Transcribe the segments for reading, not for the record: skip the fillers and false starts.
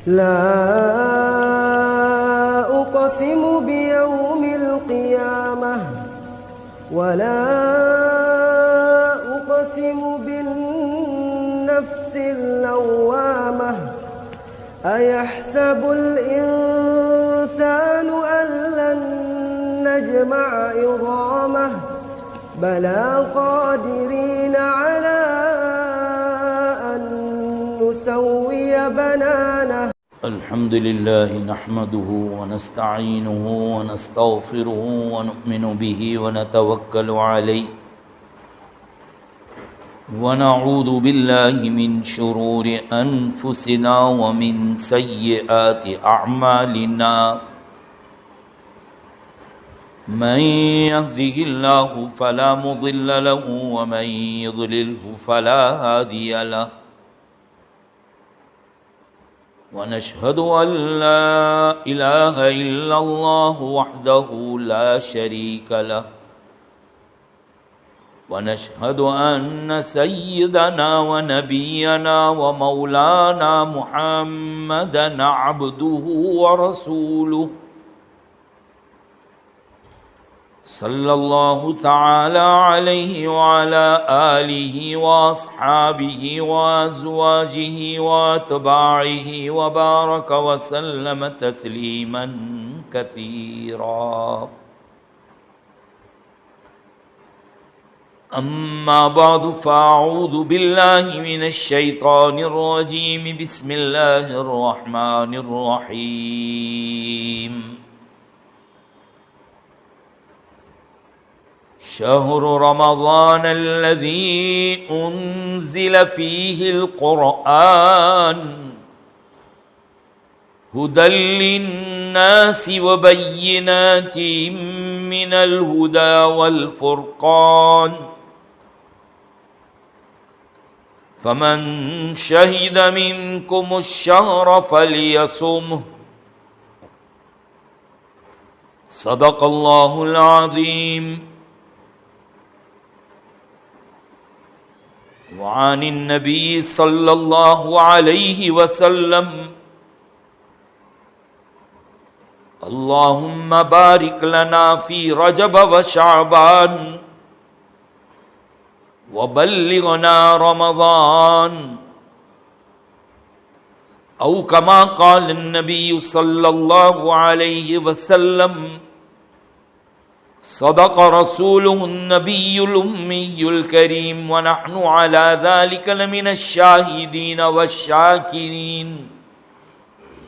لا أقسم بيوم القيامة ولا أقسم بالنفس اللوامة أيحسب الإنسان أن لن نجمع عظامه بلى قادرين على أن نسوي بنانه. الحمد لله نحمده ونستعينه ونستغفره ونؤمن به ونتوكل عليه ونعوذ بالله من شرور أنفسنا ومن سيئات أعمالنا من يهده الله فلا مضل له ومن يضلله فلا هادي له ونشهد أن لا إله إلا الله وحده لا شريك له ونشهد أن سيدنا ونبينا ومولانا محمدا عبده ورسوله صلى الله تعالى عليه وعلى آله وأصحابه وأزواجه وأتباعه وبارك وسلم تسليما كثيرا. أما بعد فأعوذ بالله من الشيطان الرجيم بسم الله الرحمن الرحيم. شهر رمضان الذي أنزل فيه القرآن هدى للناس وبينات من الهدى والفرقان فمن شهد منكم الشهر فليصمه صدق الله العظيم. وعن النبي صلى الله عليه وسلم اللهم بارك لنا في رجب وشعبان وبلغنا رمضان أو كما قال النبي صلى الله عليه وسلم صدق رسوله النبي الأمي الكريم ونحن على ذلك لمن الشاهدين والشاكرين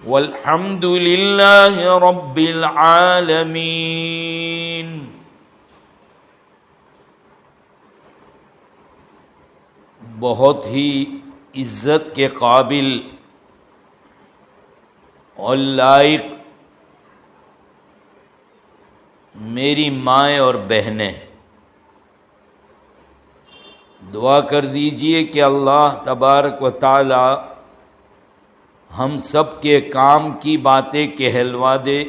والحمد لله رب العالمين. بہت ہی عزت کے قابل اور لائق میری مائیں اور بہنیں، دعا کر دیجئے کہ اللہ تبارک و تعالی ہم سب کے کام کی باتیں کہلوا دے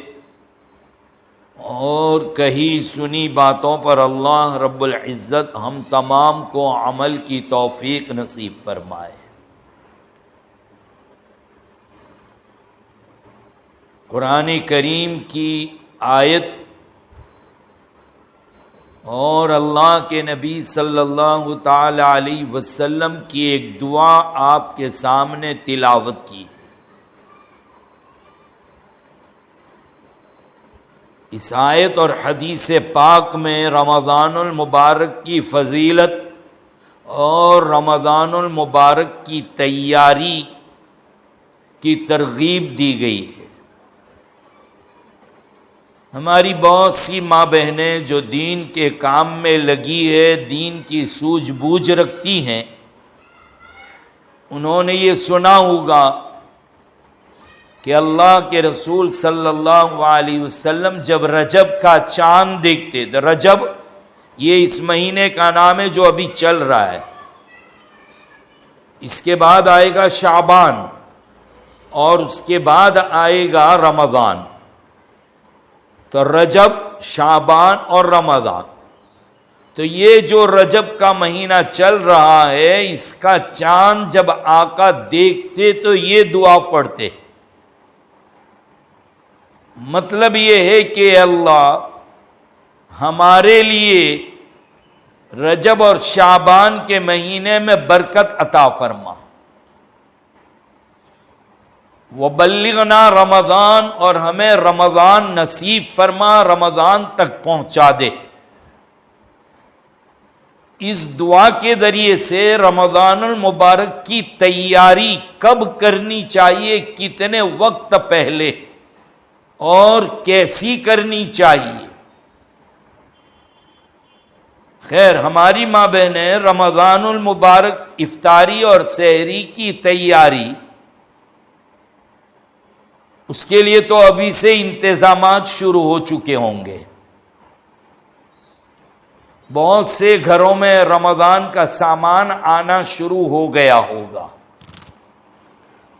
اور کہی سنی باتوں پر اللہ رب العزت ہم تمام کو عمل کی توفیق نصیب فرمائے. قرآن کریم کی آیت اور اللہ کے نبی صلی اللہ تعالی علیہ وسلم کی ایک دعا آپ کے سامنے تلاوت کی. اس آیت اور حدیث پاک میں رمضان المبارک کی فضیلت اور رمضان المبارک کی تیاری کی ترغیب دی گئی ہے. ہماری بہت سی ماں بہنیں جو دین کے کام میں لگی ہے، دین کی سوجھ بوجھ رکھتی ہیں، انہوں نے یہ سنا ہوگا کہ اللہ کے رسول صلی اللہ علیہ وسلم جب رجب کا چاند دیکھتے، رجب یہ اس مہینے کا نام ہے جو ابھی چل رہا ہے، اس کے بعد آئے گا شعبان اور اس کے بعد آئے گا رمضان. تو رجب، شعبان اور رمضان، تو یہ جو رجب کا مہینہ چل رہا ہے، اس کا چاند جب آقا دیکھتے تو یہ دعا پڑھتے مطلب یہ ہے کہ اللہ ہمارے لیے رجب اور شعبان کے مہینے میں برکت عطا فرما، وبلغنا رمضان، اور ہمیں رمضان نصیب فرما، رمضان تک پہنچا دے۔ اس دعا کے ذریعے سے رمضان المبارک کی تیاری کب کرنی چاہیے، کتنے وقت پہلے اور کیسی کرنی چاہیے۔ خیر، ہماری ماں بہنیں رمضان المبارک افطاری اور سحری کی تیاری، اس کے لیے تو ابھی سے انتظامات شروع ہو چکے ہوں گے۔ بہت سے گھروں میں رمضان کا سامان آنا شروع ہو گیا ہوگا،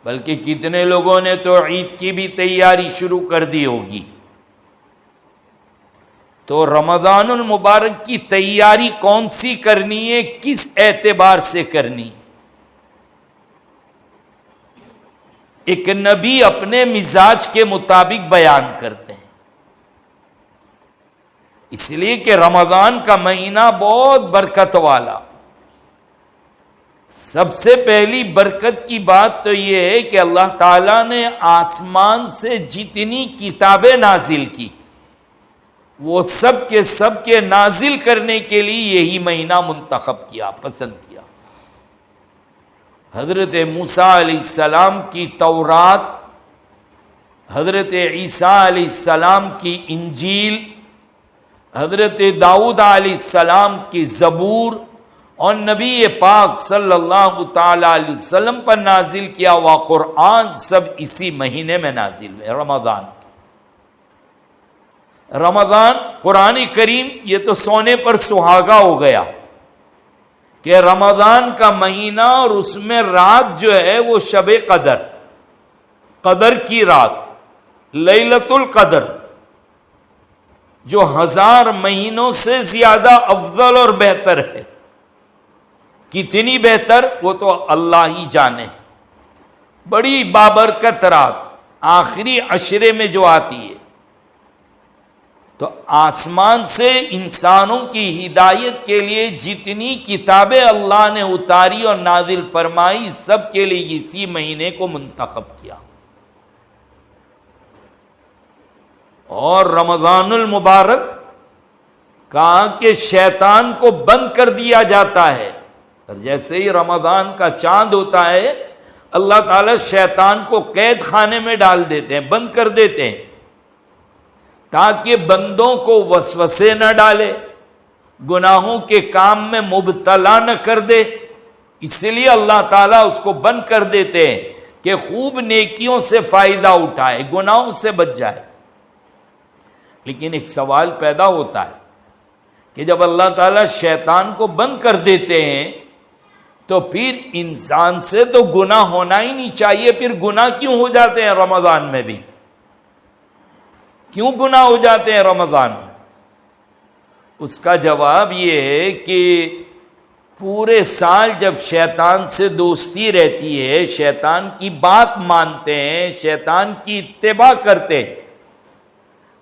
بلکہ کتنے لوگوں نے تو عید کی بھی تیاری شروع کر دی ہوگی۔ تو رمضان المبارک کی تیاری کون سی کرنی ہے، کس اعتبار سے کرنی؟ ایک نبی اپنے مزاج کے مطابق بیان کرتے ہیں، اس لیے کہ رمضان کا مہینہ بہت برکت والا۔ سب سے پہلی برکت کی بات تو یہ ہے کہ اللہ تعالیٰ نے آسمان سے جتنی کتابیں نازل کی، وہ سب کے نازل کرنے کے لیے یہی مہینہ منتخب کیا، پسند کیا۔ حضرت موسیٰ علیہ السلام کی تورات، حضرت عیسیٰ علیہ السلام کی انجیل، حضرت داؤد علیہ السلام کی زبور، اور نبی پاک صلی اللہ تعالی علیہ وسلم پر نازل کیا ہوا قرآن، سب اسی مہینے میں نازل ہوئے، رمضان۔ رمضان، قرآن کریم یہ تو سونے پر سہاگا ہو گیا کہ رمضان کا مہینہ، اور اس میں رات جو ہے وہ شب قدر، قدر کی رات، لیلۃ القدر، جو 1000 مہینوں سے زیادہ افضل اور بہتر ہے۔ کتنی بہتر وہ تو اللہ ہی جانے۔ بڑی بابرکت رات، آخری عشرے میں جو آتی ہے، تو آسمان سے انسانوں کی ہدایت کے لیے جتنی کتابیں اللہ نے اتاری اور نازل فرمائی، سب کے لیے اسی مہینے کو منتخب کیا۔ اور رمضان المبارک کہا کہ شیطان کو بند کر دیا جاتا ہے، اور جیسے ہی رمضان کا چاند ہوتا ہے، اللہ تعالیٰ شیطان کو قید خانے میں ڈال دیتے ہیں، بند کر دیتے ہیں، تاکہ بندوں کو وسوسے نہ ڈالے، گناہوں کے کام میں مبتلا نہ کر دے۔ اس لیے اللہ تعالیٰ اس کو بند کر دیتے ہیں کہ خوب نیکیوں سے فائدہ اٹھائے، گناہوں سے بچ جائے۔ لیکن ایک سوال پیدا ہوتا ہے کہ جب اللہ تعالیٰ شیطان کو بند کر دیتے ہیں، تو پھر انسان سے تو گناہ ہونا ہی نہیں چاہیے، پھر گناہ کیوں ہو جاتے ہیں رمضان میں بھی؟ کیوں گناہ ہو جاتے ہیں رمضان میں؟ اس کا جواب یہ ہے کہ پورے سال جب شیطان سے دوستی رہتی ہے، شیطان کی بات مانتے ہیں، شیطان کی اتباع کرتے ہیں،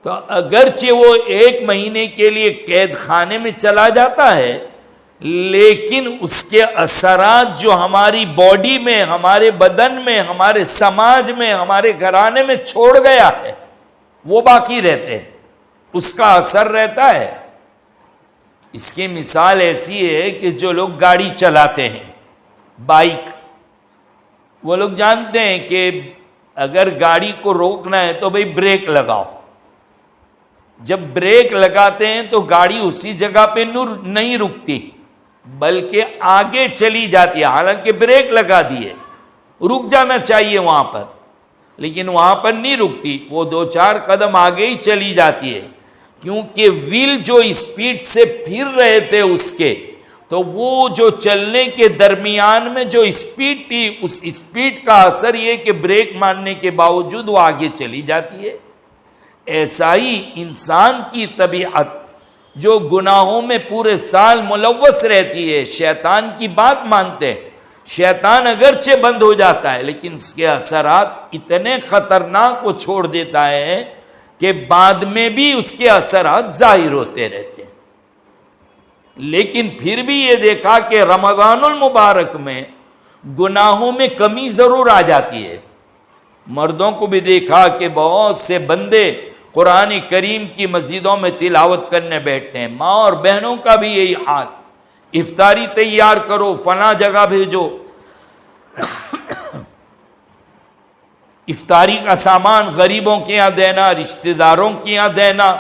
تو اگرچہ وہ 1 مہینے کے لیے قید خانے میں چلا جاتا ہے، لیکن اس کے اثرات جو ہماری باڈی میں، ہمارے بدن میں، ہمارے سماج میں، ہمارے گھرانے میں چھوڑ گیا ہے، وہ باقی رہتے ہیں، اس کا اثر رہتا ہے۔ اس کی مثال ایسی ہے کہ جو لوگ گاڑی چلاتے ہیں، بائک، وہ لوگ جانتے ہیں کہ اگر گاڑی کو روکنا ہے تو بھئی بریک لگاؤ۔ جب بریک لگاتے ہیں تو گاڑی اسی جگہ پہ نہیں رکتی، بلکہ آگے چلی جاتی ہے، حالانکہ بریک لگا دیے، رک جانا چاہیے وہاں پر، لیکن وہاں پر نہیں رکتی، وہ 2-4 قدم آگے ہی چلی جاتی ہے، کیونکہ ویل جو اسپیڈ سے پھر رہے تھے اس کے، تو وہ جو چلنے کے درمیان میں جو اسپیڈ تھی، اس اسپیڈ کا اثر یہ کہ بریک مارنے کے باوجود وہ آگے چلی جاتی ہے۔ ایسا ہی انسان کی طبیعت جو گناہوں میں پورے سال ملوث رہتی ہے، شیطان کی بات مانتے ہیں، شیطان اگرچہ بند ہو جاتا ہے لیکن اس کے اثرات اتنے خطرناک کو چھوڑ دیتا ہے کہ بعد میں بھی اس کے اثرات ظاہر ہوتے رہتے ہیں، لیکن پھر بھی یہ دیکھا کہ رمضان المبارک میں گناہوں میں کمی ضرور آ جاتی ہے۔ مردوں کو بھی دیکھا کہ بہت سے بندے قرآن کریم کی مسجدوں میں تلاوت کرنے بیٹھتے ہیں، ماں اور بہنوں کا بھی یہی حال، افطاری تیار کرو، فلاں جگہ بھیجو، افطاری کا سامان غریبوں کے یہاں دینا، رشتہ داروں کے یہاں دینا،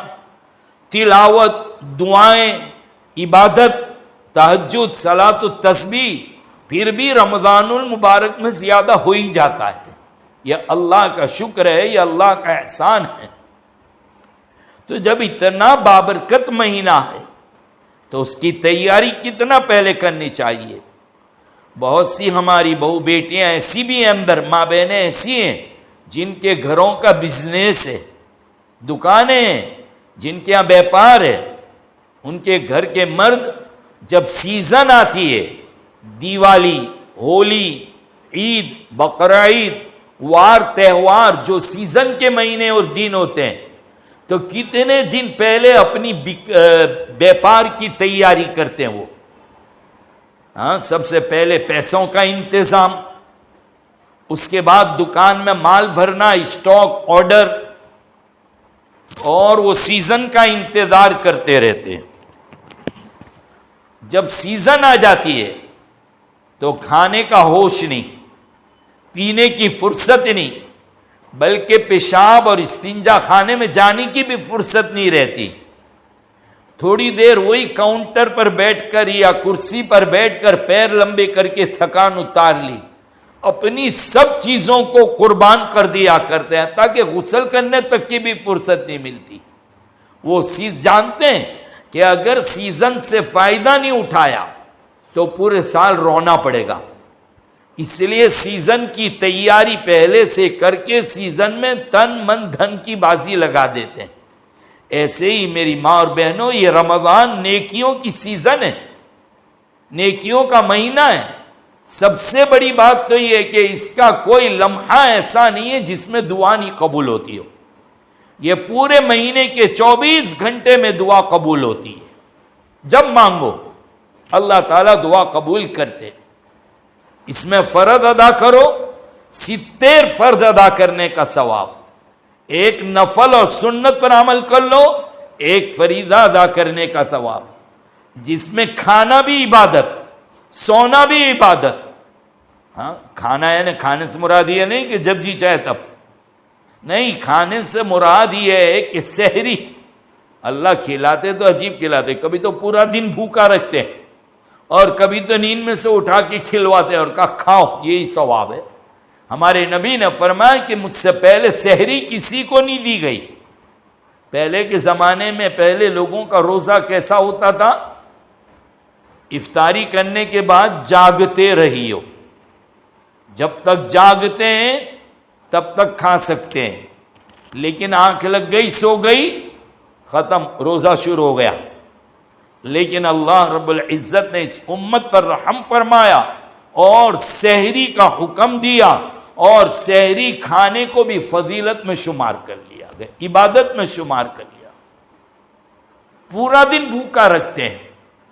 تلاوت، دعائیں، عبادت، تہجد، صلاۃ التسبیح، پھر بھی رمضان المبارک میں زیادہ ہو ہی جاتا ہے۔ یہ اللہ کا شکر ہے، یہ اللہ کا احسان ہے۔ تو جب اتنا بابرکت مہینہ ہے تو اس کی تیاری کتنا پہلے کرنی چاہیے۔ بہت سی ہماری بہو بیٹیاں ایسی بھی ہیں، اندر ماں بہنیں ایسی ہیں جن کے گھروں کا بزنس ہے، دکانیں ہیں، جن کے یہاں بیپار ہے، ان کے گھر کے مرد جب سیزن آتی ہے، دیوالی، ہولی، عید، بقرعید، وار تہوار، جو سیزن کے مہینے اور دن ہوتے ہیں، تو کتنے دن پہلے اپنی بیپار کی تیاری کرتے ہیں وہ۔ ہاں، سب سے پہلے پیسوں کا انتظام، اس کے بعد دکان میں مال بھرنا، اسٹاک، آرڈر، اور وہ سیزن کا انتظار کرتے رہتے ہیں۔ جب سیزن آ جاتی ہے تو کھانے کا ہوش نہیں، پینے کی فرصت نہیں، بلکہ پیشاب اور استنجا خانے میں جانے کی بھی فرصت نہیں رہتی۔ تھوڑی دیر وہی کاؤنٹر پر بیٹھ کر یا کرسی پر بیٹھ کر پیر لمبے کر کے تھکان اتار لی، اپنی سب چیزوں کو قربان کر دیا کرتے ہیں، تاکہ غسل کرنے تک کی بھی فرصت نہیں ملتی۔ وہ جانتے ہیں کہ اگر سیزن سے فائدہ نہیں اٹھایا تو پورے سال رونا پڑے گا، اس لیے سیزن کی تیاری پہلے سے کر کے سیزن میں تن من دھن کی بازی لگا دیتے ہیں۔ ایسے ہی میری ماں اور بہنوں، یہ رمضان نیکیوں کی سیزن ہے، نیکیوں کا مہینہ ہے۔ سب سے بڑی بات تو یہ ہے کہ اس کا کوئی لمحہ ایسا نہیں ہے جس میں دعا نہیں قبول ہوتی ہو۔ یہ پورے مہینے کے 24 گھنٹے میں دعا قبول ہوتی ہے، جب مانگو اللہ تعالیٰ دعا قبول کرتے۔ اس میں فرض ادا کرو، 70 فرض ادا کرنے کا ثواب، ایک نفل اور سنت پر عمل کر لو، ایک فریضہ ادا کرنے کا ثواب، جس میں کھانا بھی عبادت، سونا بھی عبادت۔ ہاں، کھانا یعنی کھانے سے مراد یہ نہیں کہ جب جی چاہے تب، نہیں، کھانے سے مراد یہ ہے کہ سحری اللہ کھلاتے تو عجیب کھلاتے، کبھی تو پورا دن بھوکا رکھتے ہیں، اور کبھی تو نیند میں سے اٹھا کے کھلواتے اور کہا کھاؤ، یہی ثواب ہے۔ ہمارے نبی نے فرمایا کہ مجھ سے پہلے سحری کسی کو نہیں دی گئی۔ پہلے کے زمانے میں پہلے لوگوں کا روزہ کیسا ہوتا تھا؟ افطاری کرنے کے بعد جاگتے رہی ہو، جب تک جاگتے ہیں تب تک کھا سکتے ہیں، لیکن آنکھ لگ گئی، سو گئی، ختم، روزہ شروع ہو گیا۔ لیکن اللہ رب العزت نے اس امت پر رحم فرمایا اور سحری کا حکم دیا، اور سحری کھانے کو بھی فضیلت میں شمار کر لیا گیا، عبادت میں شمار کر لیا۔ پورا دن بھوکا رکھتے ہیں،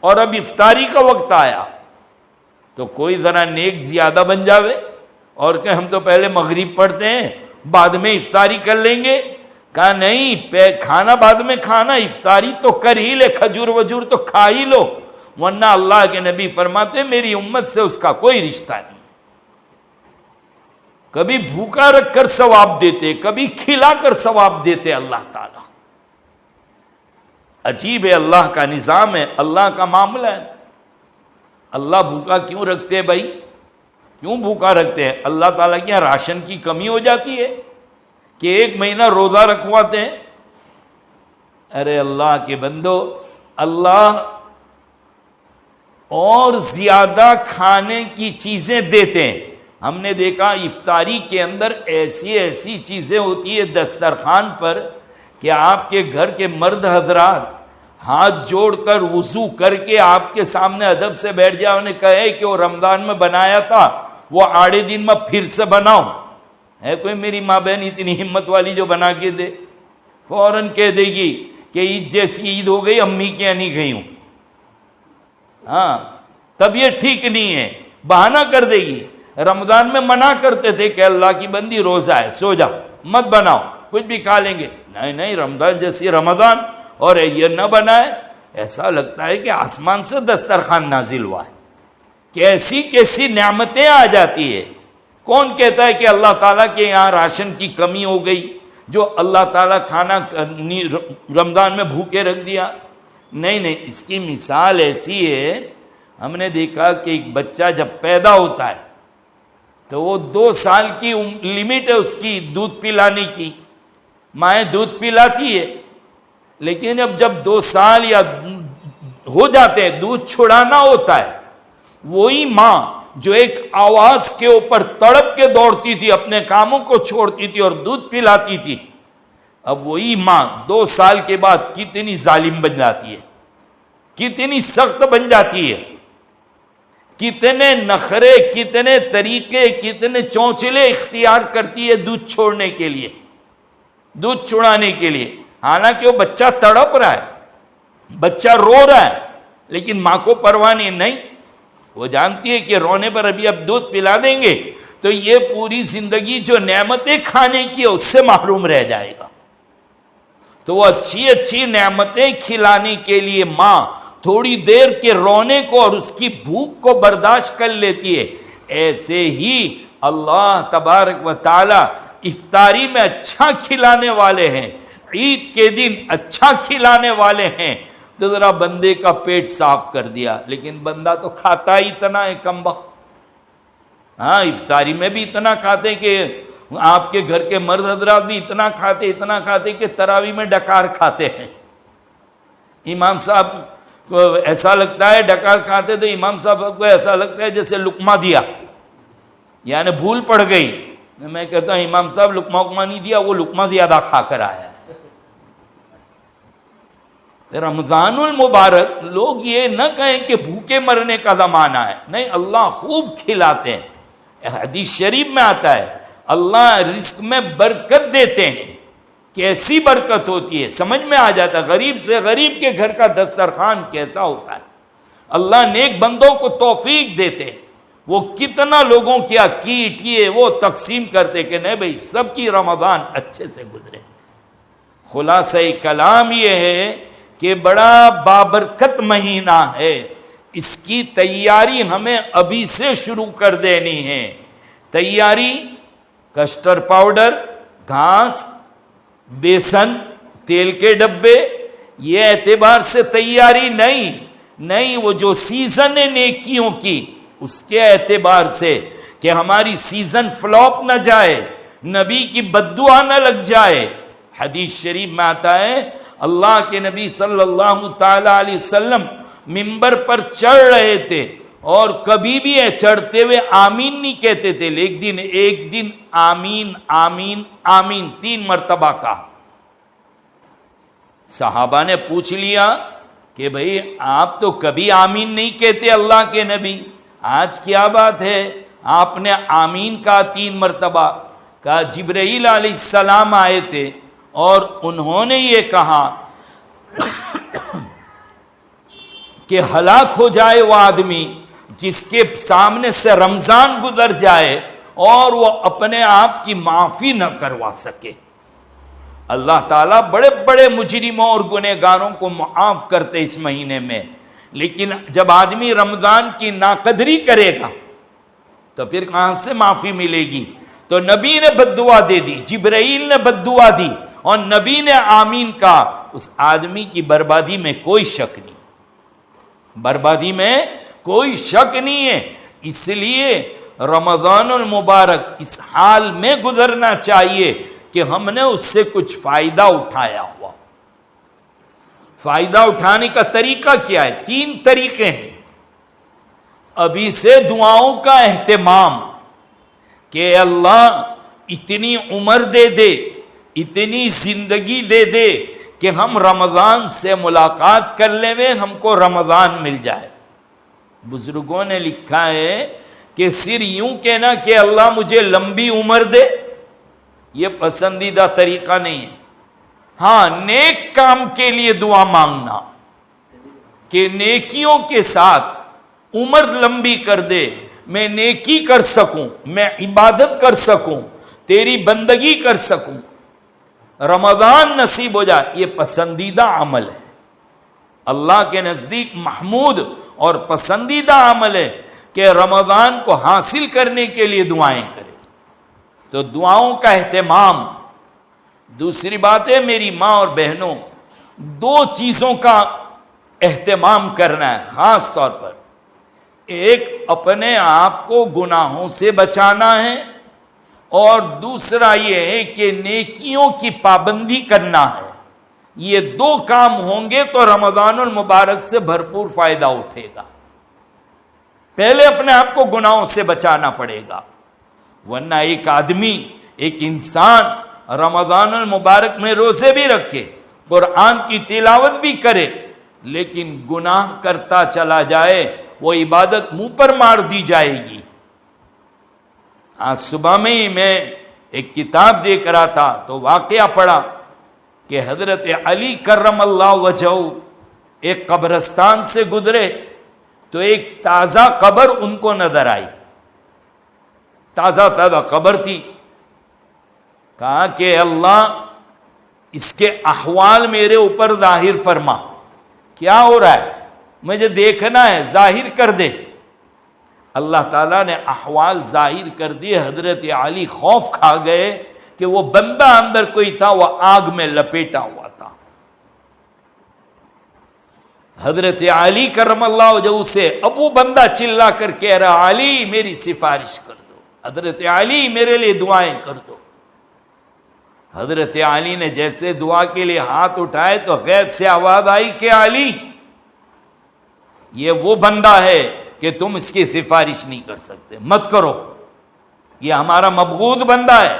اور اب افطاری کا وقت آیا تو کوئی ذرا نیک زیادہ بن جاوے اور کہ ہم تو پہلے مغرب پڑھتے ہیں بعد میں افطاری کر لیں گے۔ کہا نہیں، کھانا بعد میں کھانا، افطاری تو کر ہی لے، کھجور وجور تو کھا ہی لو، ورنہ اللہ کے نبی فرماتے میری امت سے اس کا کوئی رشتہ نہیں۔ کبھی بھوکا رکھ کر ثواب دیتے، کبھی کھلا کر ثواب دیتے اللہ تعالیٰ۔ عجیب ہے، اللہ کا نظام ہے، اللہ کا معاملہ ہے۔ اللہ بھوکا کیوں رکھتے ہیں بھائی؟ کیوں بھوکا رکھتے ہیں؟ اللہ تعالیٰ کے یہاں راشن کی کمی ہو جاتی ہے کہ ایک مہینہ روزہ رکھواتے ہیں؟ ارے اللہ کے بندو، اللہ اور زیادہ کھانے کی چیزیں دیتے ہیں۔ ہم نے دیکھا افطاری کے اندر ایسی ایسی چیزیں ہوتی ہے دسترخوان پر کہ آپ کے گھر کے مرد حضرات ہاتھ جوڑ کر وضو کر کے آپ کے سامنے ادب سے بیٹھ جائے، انہیں کہے کہ وہ رمضان میں بنایا تھا، وہ آڑے دن میں پھر سے بناؤ۔ ہے کوئی میری ماں بہن اتنی ہمت والی جو بنا کے دے؟ فوراً کہہ دے گی کہ عید جیسی عید ہو گئی، امی کے یہاں نہیں گئی ہوں. ہاں، طبیعت ٹھیک نہیں ہے، بہانہ کر دے گی. رمضان میں منع کرتے تھے کہ اللہ کی بندی روزہ ہے، سو جا، مت بناؤ، کچھ بھی کھا لیں گے. نہیں، رمضان جیسی رمضان اور یہ نہ بنائے. ایسا لگتا ہے کہ آسمان سے دسترخوان نازل ہوا ہے، کیسی کیسی نعمتیں آ جاتی ہے. کون کہتا ہے کہ اللہ تعالیٰ کے یہاں راشن کی کمی ہو گئی جو اللہ تعالیٰ کھانا رمضان میں بھوکے رکھ دیا؟ نہیں، اس کی مثال ایسی ہے. ہم نے دیکھا کہ ایک بچہ جب پیدا ہوتا ہے تو وہ 2 سال کی لمٹ ہے اس کی دودھ پلانے کی، مائیں دودھ پلاتی ہے. لیکن اب جب 2 سال یا ہو جاتے ہیں، دودھ چھڑانا ہوتا ہے. وہی ماں جو ایک آواز کے اوپر تڑپ کے دوڑتی تھی، اپنے کاموں کو چھوڑتی تھی اور دودھ پلاتی تھی، اب وہی ماں 2 سال کے بعد کتنی ظالم بن جاتی ہے، کتنی سخت بن جاتی ہے، کتنے نخرے، کتنے طریقے، کتنے چونچلے اختیار کرتی ہے دودھ چھوڑنے کے لیے، دودھ چھڑانے کے لیے. حالانکہ وہ بچہ تڑپ رہا ہے، بچہ رو رہا ہے، لیکن ماں کو پرواہ نہیں. وہ جانتی ہے کہ رونے پر ابھی اب دودھ پلا دیں گے تو یہ پوری زندگی جو نعمتیں کھانے کی ہے اس سے محروم رہ جائے گا. تو وہ اچھی اچھی نعمتیں کھلانے کے لیے ماں تھوڑی دیر کے رونے کو اور اس کی بھوک کو برداشت کر لیتی ہے. ایسے ہی اللہ تبارک و تعالی افطاری میں اچھا کھلانے والے ہیں، عید کے دن اچھا کھلانے والے ہیں. تو ذرا بندے کا پیٹ صاف کر دیا، لیکن بندہ تو کھاتا ہی اتنا ہے کمبخت. ہاں، افطاری میں بھی اتنا کھاتے کہ آپ کے گھر کے مرد حضرات بھی اتنا کھاتے کہ تراویح میں ڈکار کھاتے ہیں. امام صاحب کو ایسا لگتا ہے ڈکار کھاتے تو امام صاحب کو ایسا لگتا ہے جیسے لقمہ دیا، یعنی بھول پڑ گئی. میں کہتا ہوں امام صاحب لقمہ نہیں دیا، وہ لقمہ زیادہ کھا کر آیا ہے. رمضان المبارک لوگ یہ نہ کہیں کہ بھوکے مرنے کا زمانہ ہے، نہیں، اللہ خوب کھلاتے ہیں. حدیث شریف میں آتا ہے اللہ رزق میں برکت دیتے ہیں. کیسی برکت ہوتی ہے سمجھ میں آ جاتا ہے. غریب سے غریب کے گھر کا دسترخوان کیسا ہوتا ہے. اللہ نیک بندوں کو توفیق دیتے ہیں، وہ کتنا لوگوں کیا کیٹ یہ وہ تقسیم کرتے کہ نہیں بھائی سب کی رمضان اچھے سے گزرے. خلاصہ کلام یہ ہے کہ بڑا بابرکت مہینہ ہے، اس کی تیاری ہمیں ابھی سے شروع کر دینی ہے. تیاری کسٹرڈ پاؤڈر، گھاس، بیسن، تیل کے ڈبے، یہ اعتبار سے تیاری نہیں، وہ جو سیزن ہے نیکیوں کی اس کے اعتبار سے کہ ہماری سیزن فلاپ نہ جائے، نبی کی بددعا نہ لگ جائے. حدیث شریف میں آتا ہے اللہ کے نبی صلی اللہ تعالی علیہ وسلم ممبر پر چڑھ رہے تھے اور کبھی بھی چڑھتے ہوئے آمین نہیں کہتے تھے، لیکن ایک دن آمین آمین آمین 3 مرتبہ کہا. صحابہ نے پوچھ لیا کہ بھئی آپ تو کبھی آمین نہیں کہتے اللہ کے نبی، آج کیا بات ہے آپ نے آمین کہا 3 مرتبہ؟ کہا جبرائیل علیہ السلام آئے تھے اور انہوں نے یہ کہا کہ ہلاک ہو جائے وہ آدمی جس کے سامنے سے رمضان گزر جائے اور وہ اپنے آپ کی معافی نہ کروا سکے. اللہ تعالیٰ بڑے بڑے مجرموں اور گنہگاروں کو معاف کرتے اس مہینے میں، لیکن جب آدمی رمضان کی ناقدری کرے گا تو پھر کہاں سے معافی ملے گی؟ تو نبی نے بددعا دے دی، جبرائیل نے بددعا دی اور نبی نے آمین کہا. اس آدمی کی بربادی میں کوئی شک نہیں، بربادی میں کوئی شک نہیں ہے. اس لیے رمضان المبارک اس حال میں گزرنا چاہیے کہ ہم نے اس سے کچھ فائدہ اٹھایا ہوا. فائدہ اٹھانے کا طریقہ کیا ہے؟ 3 طریقے ہیں. ابھی سے دعاؤں کا اہتمام کہ اللہ اتنی عمر دے دے، اتنی زندگی دے دے کہ ہم رمضان سے ملاقات کر لیں، ہم کو رمضان مل جائے. بزرگوں نے لکھا ہے کہ صرف یوں کہنا کہ اللہ مجھے لمبی عمر دے، یہ پسندیدہ طریقہ نہیں ہے. ہاں نیک کام کے لیے دعا مانگنا کہ نیکیوں کے ساتھ عمر لمبی کر دے، میں نیکی کر سکوں، میں عبادت کر سکوں، تیری بندگی کر سکوں، رمضان نصیب ہو جائے، یہ پسندیدہ عمل ہے، اللہ کے نزدیک محمود اور پسندیدہ عمل ہے کہ رمضان کو حاصل کرنے کے لیے دعائیں کرے۔ تو دعاؤں کا اہتمام۔ دوسری بات ہے میری ماں اور بہنوں، دو چیزوں کا اہتمام کرنا ہے خاص طور پر۔ ایک اپنے آپ کو گناہوں سے بچانا ہے، اور دوسرا یہ ہے کہ نیکیوں کی پابندی کرنا ہے۔ یہ دو کام ہوں گے تو رمضان المبارک سے بھرپور فائدہ اٹھے گا۔ پہلے اپنے آپ کو گناہوں سے بچانا پڑے گا، ورنہ ایک آدمی، ایک انسان رمضان المبارک میں روزے بھی رکھے، قرآن کی تلاوت بھی کرے، لیکن گناہ کرتا چلا جائے، وہ عبادت منہ پر مار دی جائے گی۔ آج صبح میں ہی میں ایک کتاب دیکھ رہا تھا تو واقعہ پڑھا کہ حضرت علی کرم اللہ وجہہ ایک قبرستان سے گزرے تو ایک تازہ قبر ان کو نظر آئی، تازہ قبر تھی۔ کہا کہ اللہ اس کے احوال میرے اوپر ظاہر فرما، کیا ہو رہا ہے مجھے دیکھنا ہے، ظاہر کر دے۔ اللہ تعالیٰ نے احوال ظاہر کر دیے۔ حضرت علی خوف کھا گئے کہ وہ بندہ اندر کوئی تھا، وہ آگ میں لپیٹا ہوا تھا۔ حضرت علی کرم اللہ وجہہ سے اب وہ بندہ چلا کر کہہ رہا، علی میری سفارش کر دو، حضرت علی میرے لیے دعائیں کر دو۔ حضرت علی نے جیسے دعا کے لیے ہاتھ اٹھائے تو غیب سے آواز آئی کہ علی یہ وہ بندہ ہے کہ تم اس کی سفارش نہیں کر سکتے، مت کرو، یہ ہمارا مبغوض بندہ ہے،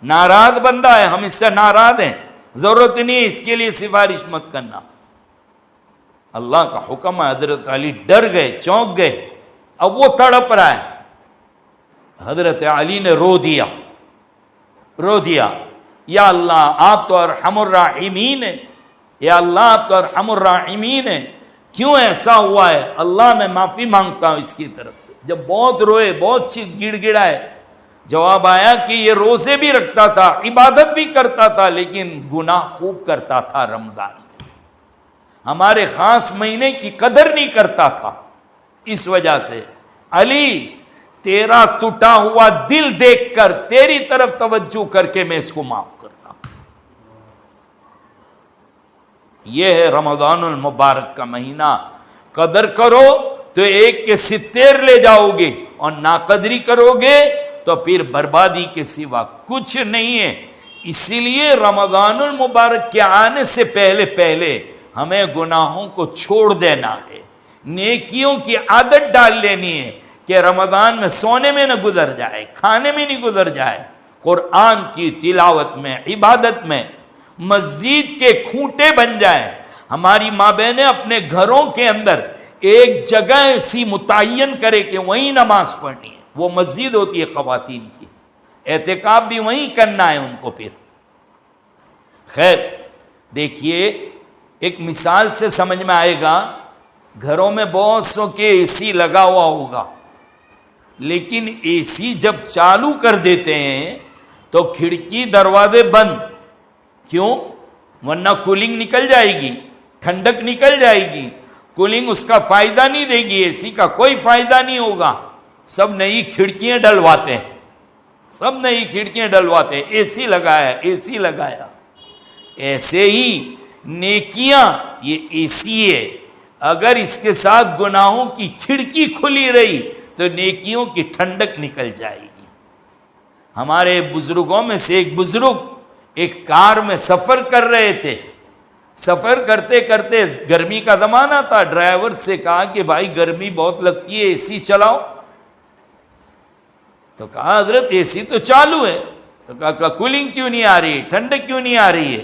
ناراض بندہ ہے، ہم اس سے ناراض ہیں، ضرورت نہیں ہے اس کے لیے سفارش مت کرنا۔ اللہ کا حکم ہے، حضرت علی ڈر گئے، چونک گئے، اب وہ تڑپ رہا ہے۔ حضرت علی نے رو دیا، یا اللہ آپ تو ارحم الراحمین ہیں، یا اللہ آپ تو ارحم الراحمین ہیں، کیوں ایسا ہوا ہے؟ اللہ میں معافی مانگتا ہوں اس کی طرف سے۔ جب بہت روئے، بہت گڑ گڑائے، جواب آیا کہ یہ روزے بھی رکھتا تھا، عبادت بھی کرتا تھا، لیکن گناہ خوب کرتا تھا رمضان میں، ہمارے خاص مہینے کی قدر نہیں کرتا تھا۔ اس وجہ سے علی تیرا ٹوٹا ہوا دل دیکھ کر تیری طرف توجہ کر کے میں اس کو معاف کرتا ہوں۔ یہ ہے رمضان المبارک کا مہینہ، قدر کرو تو ایک کے 70 لے جاؤ گے، اور ناقدری کرو گے تو پھر بربادی کے سوا کچھ نہیں ہے۔ اسی لیے رمضان المبارک کے آنے سے پہلے ہمیں گناہوں کو چھوڑ دینا ہے، نیکیوں کی عادت ڈال لینی ہے کہ رمضان میں سونے میں نہ گزر جائے، کھانے میں نہیں گزر جائے، قرآن کی تلاوت میں، عبادت میں، مسجد کے کھوٹے بن جائیں۔ ہماری ماں بہنیں اپنے گھروں کے اندر ایک جگہ ایسی متعین کرے کہ وہیں نماز پڑھنی ہے، وہ مسجد ہوتی ہے خواتین کی، اعتکاف بھی وہیں کرنا ہے ان کو۔ پھر خیر دیکھیے، ایک مثال سے سمجھ میں آئے گا، گھروں میں بہت سو کے اے سی لگا ہوا ہوگا، لیکن اے سی جب چالو کر دیتے ہیں تو کھڑکی دروازے بند، کیوں؟ ورنہ کولنگ نکل جائے گی، ٹھنڈک نکل جائے گی، کولنگ اس کا فائدہ نہیں دے گی، اے سی کا کوئی فائدہ نہیں ہوگا۔ سب نئی کھڑکیاں ڈلواتے ہیں، سب نئی کھڑکیاں ڈلواتے ہیں، اے سی لگایا، اے سی لگایا۔ ایسے ہی نیکیاں یہ اے سی ہے، اگر اس کے ساتھ گناہوں کی کھڑکی کھلی رہی تو نیکیوں کی ٹھنڈک نکل جائے گی۔ ہمارے بزرگوں میں سے ایک بزرگ ایک کار میں سفر کر رہے تھے، سفر کرتے کرتے گرمی کا زمانہ تھا، ڈرائیور سے کہا کہ بھائی گرمی بہت لگتی ہے، اے سی چلاؤ۔ تو کہا حضرت اے سی تو چالو ہے۔ تو کہا کولنگ کیوں نہیں آ رہی ہے، ٹھنڈک کیوں نہیں آ رہی ہے؟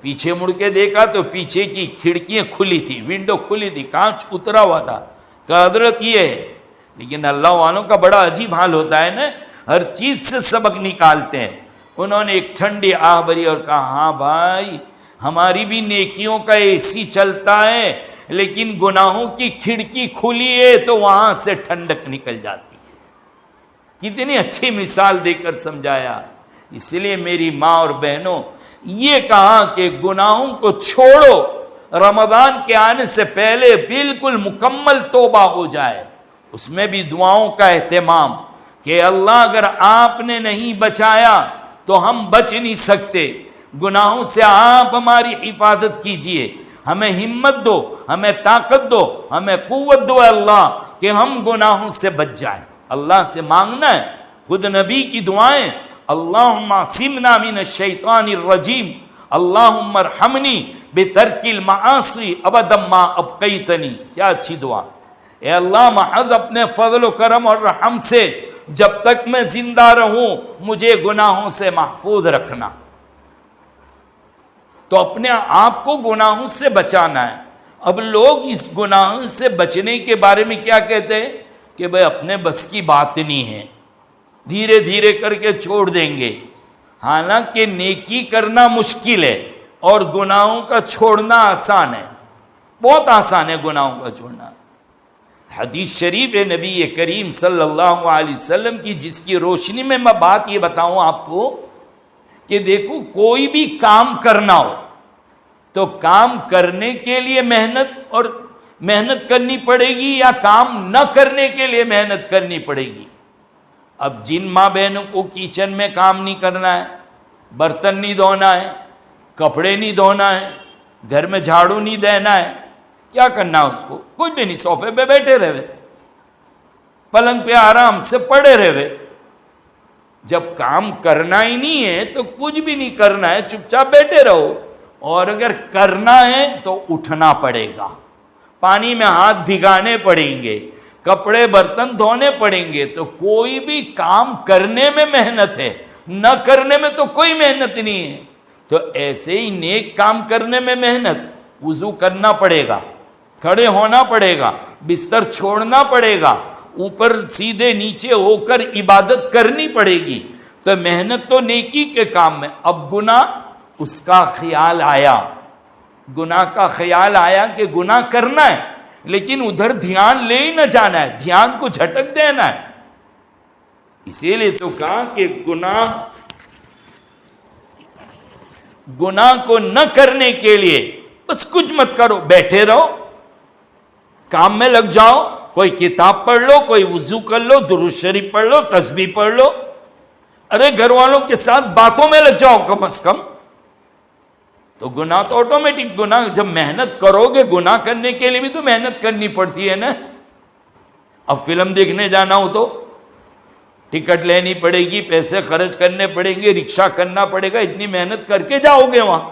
پیچھے مڑ کے دیکھا تو پیچھے کی کھڑکیاں کھلی تھی، ونڈو کھلی تھی، کانچ اترا ہوا تھا۔ کہا حضرت یہ ہے، لیکن اللہ والوں کا بڑا عجیب حال ہوتا ہے نا، ہر چیز سے سبق نکالتے ہیں۔ انہوں نے ایک ٹھنڈی آہ بھری اور کہا ہاں بھائی ہماری بھی نیکیوں کا اے سی چلتا ہے لیکن گناہوں کی کھڑکی کھلی ہے تو وہاں سے ٹھنڈک نکل جاتی ہے. کتنی اچھی مثال دے کر سمجھایا. اس لیے میری ماں اور بہنوں یہ کہا کہ گناہوں کو چھوڑو, رمضان کے آنے سے پہلے بالکل مکمل توبہ ہو جائے. اس میں بھی دعاؤں کا اہتمام کہ اللہ اگر آپ نے نہیں بچایا تو ہم بچ نہیں سکتے, گناہوں سے آپ ہماری حفاظت کیجئے, ہمیں ہمت دو, ہمیں طاقت دو, ہمیں قوت دو اللہ کہ ہم گناہوں سے بچ جائیں. اللہ سے مانگنا ہے. خود نبی کی دعائیں اللہم عصمنا من الشیطان الرجیم, اللہم ارحمنی بترک المعاصی ابدا ما ابقیتنی. کیا اچھی دعا. اے اللہ محض اپنے فضل و کرم اور رحم سے جب تک میں زندہ رہوں مجھے گناہوں سے محفوظ رکھنا. تو اپنے آپ کو گناہوں سے بچانا ہے. اب لوگ اس گناہوں سے بچنے کے بارے میں کیا کہتے ہیں کہ بھئی اپنے بس کی بات نہیں ہے, دھیرے دھیرے کر کے چھوڑ دیں گے. حالانکہ نیکی کرنا مشکل ہے اور گناہوں کا چھوڑنا آسان ہے, بہت آسان ہے گناہوں کا چھوڑنا. حدیث شریف ہے نبی کریم صلی اللہ علیہ وسلم کی, جس کی روشنی میں بات یہ بتاؤں آپ کو کہ دیکھو کوئی بھی کام کرنا ہو تو کام کرنے کے لیے محنت کرنی پڑے گی یا کام نہ کرنے کے لیے محنت کرنی پڑے گی. اب جن ماں بہنوں کو کچن میں کام نہیں کرنا ہے, برتن نہیں دھونا ہے, کپڑے نہیں دھونا ہے, گھر میں جھاڑو نہیں دینا ہے, کیا کرنا اس کو؟ کچھ بھی نہیں, صوفے پہ بیٹھے رہے, پلنگ پہ آرام سے پڑے رہے. جب کام کرنا ہی نہیں ہے تو کچھ بھی نہیں کرنا ہے, چپ چاپ بیٹھے رہو. اور اگر کرنا ہے تو اٹھنا پڑے گا, پانی میں ہاتھ بھگانے پڑیں گے, کپڑے برتن دھونے پڑیں گے. تو کوئی بھی کام کرنے میں محنت ہے, نہ کرنے میں تو کوئی محنت نہیں ہے. تو ایسے ہی نیک کام کرنے میں محنت, وضو کرنا پڑے گا, کھڑے ہونا پڑے گا, بستر چھوڑنا پڑے گا, اوپر سیدھے نیچے ہو کر عبادت کرنی پڑے گی. تو محنت تو نیکی کے کام میں. اب گناہ, اس کا خیال آیا, گناہ کا خیال آیا کہ گناہ کرنا ہے لیکن ادھر دھیان لے ہی نہ جانا ہے, دھیان کو جھٹک دینا ہے. اسی لیے تو کہا کہ گناہ کو نہ کرنے کے لیے بس کچھ مت کرو, بیٹھے رہو, کام میں لگ جاؤ, کوئی کتاب پڑھ لو, کوئی وضو کر لو, درود شریف پڑھ لو, تسبیح پڑھ لو. ارے گھر والوں کے ساتھ باتوں میں لگ جاؤ کم از کم. تو گناہ تو آٹومیٹک, گناہ جب محنت کرو گے, گناہ کرنے کے لیے بھی تو محنت کرنی پڑتی ہے نا. اب فلم دیکھنے جانا ہو تو ٹکٹ لینی پڑے گی, پیسے خرچ کرنے پڑیں گے, رکشہ کرنا پڑے گا, اتنی محنت کر کے جاؤ گے وہاں.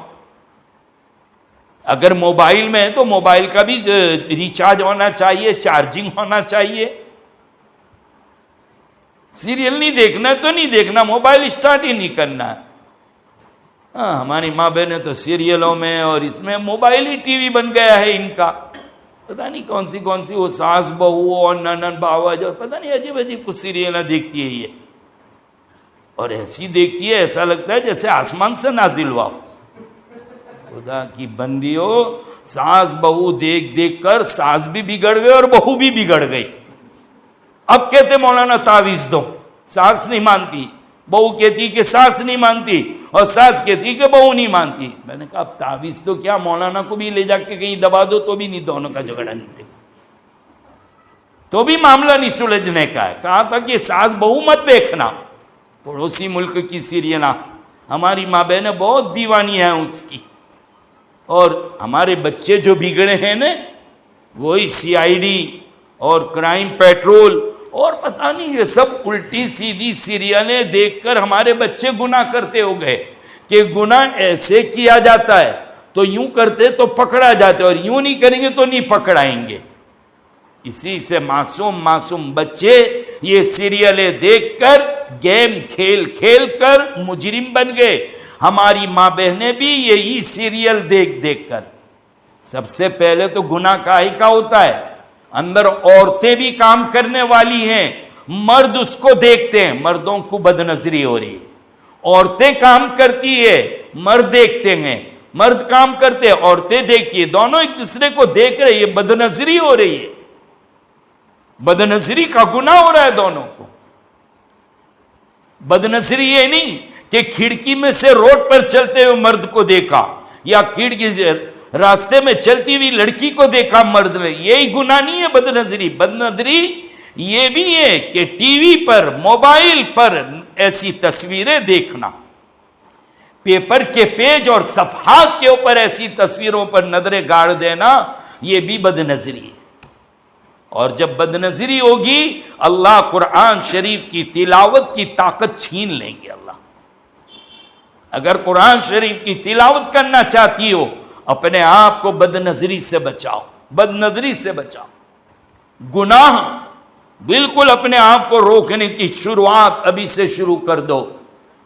اگر موبائل میں ہے تو موبائل کا بھی ریچارج ہونا چاہیے, چارجنگ ہونا چاہیے. سیریل نہیں دیکھنا تو نہیں دیکھنا, موبائل اسٹارٹ ہی نہیں کرنا ہے. ہاں ہماری ماں بہنیں تو سیریلوں میں اور اس میں موبائل ہی ٹی وی بن گیا ہے ان کا. پتہ نہیں کون سی وہ ساس بہو اور ننن باوج اور پتہ نہیں عجیب عجیب کچھ سیریلیں دیکھتی ہے یہ, اور ایسی دیکھتی ہے ایسا لگتا ہے جیسے آسمان سے نازل ہوا. خدا کی بندیوں, ساس بہو دیکھ دیکھ کر ساس بھی بگڑ گئی اور بہو بھی بگڑ گئی. اب کہتے مولانا تعویذ دو, ساس نہیں مانتی, بہو کہتی کہ ساس نہیں مانتی, اور ساس کہتی کہ بہو نہیں مانتی. میں نے کہا اب تعویذ تو کیا, مولانا کو بھی لے جا کے کہیں دبا دو تو بھی نہیں, دونوں کا جھگڑا نہیں, تو بھی معاملہ نہیں سلجھنے کا ہے. کہا تھا کہ ساس بہو مت دیکھنا. پڑوسی ملک کی سیریلاں, ہماری ماں بہنیں بہت دیوانی ہیں اس کی. اور ہمارے بچے جو بگڑے ہیں نا, وہی CID اور کرائم پیٹرول اور پتہ نہیں یہ سب الٹی سیدھی سیریلیں دیکھ کر ہمارے بچے گناہ کرتے ہو گئے کہ گناہ ایسے کیا جاتا ہے تو یوں کرتے تو پکڑا جاتے, اور یوں نہیں کریں گے تو نہیں پکڑائیں گے. اسی سے معصوم بچے یہ سیریلیں دیکھ کر, گیم کھیل کھیل کر مجرم بن گئے. ہماری ماں بہنیں بھی یہی سیریل دیکھ دیکھ کر, سب سے پہلے تو گناہ کاہی کا ہوتا ہے, اندر عورتیں بھی کام کرنے والی ہیں, مرد اس کو دیکھتے ہیں, مردوں کو بد نظری ہو رہی ہے, عورتیں کام کرتی ہے، مرد دیکھتے ہیں، مرد کام کرتے ہیں، عورتیں دیکھتی ہے، دونوں ایک دوسرے کو دیکھ رہے، یہ بد نظری ہو رہی ہے، بد نظری کا گناہ ہو رہا ہے دونوں کو۔ بد نظری یہ نہیں کہ کھڑکی میں سے روڈ پر چلتے ہوئے مرد کو دیکھا، یا کھڑکی راستے میں چلتی ہوئی لڑکی کو دیکھا مرد نے، یہی گناہ نہیں ہے بد نظری۔ بد نظری یہ بھی ہے کہ ٹی وی پر، موبائل پر ایسی تصویریں دیکھنا، پیپر کے پیج اور صفحات کے اوپر ایسی تصویروں پر نظریں گاڑ دینا، یہ بھی بد نظری ہے۔ اور جب بد نظری ہوگی، اللہ قرآن شریف کی تلاوت کی طاقت چھین لیں گے اللہ۔ اگر قرآن شریف کی تلاوت کرنا چاہتی ہو، اپنے آپ کو بد نظری سے بچاؤ، بد نظری سے بچاؤ۔ گناہ بالکل اپنے آپ کو روکنے کی شروعات ابھی سے شروع کر دو۔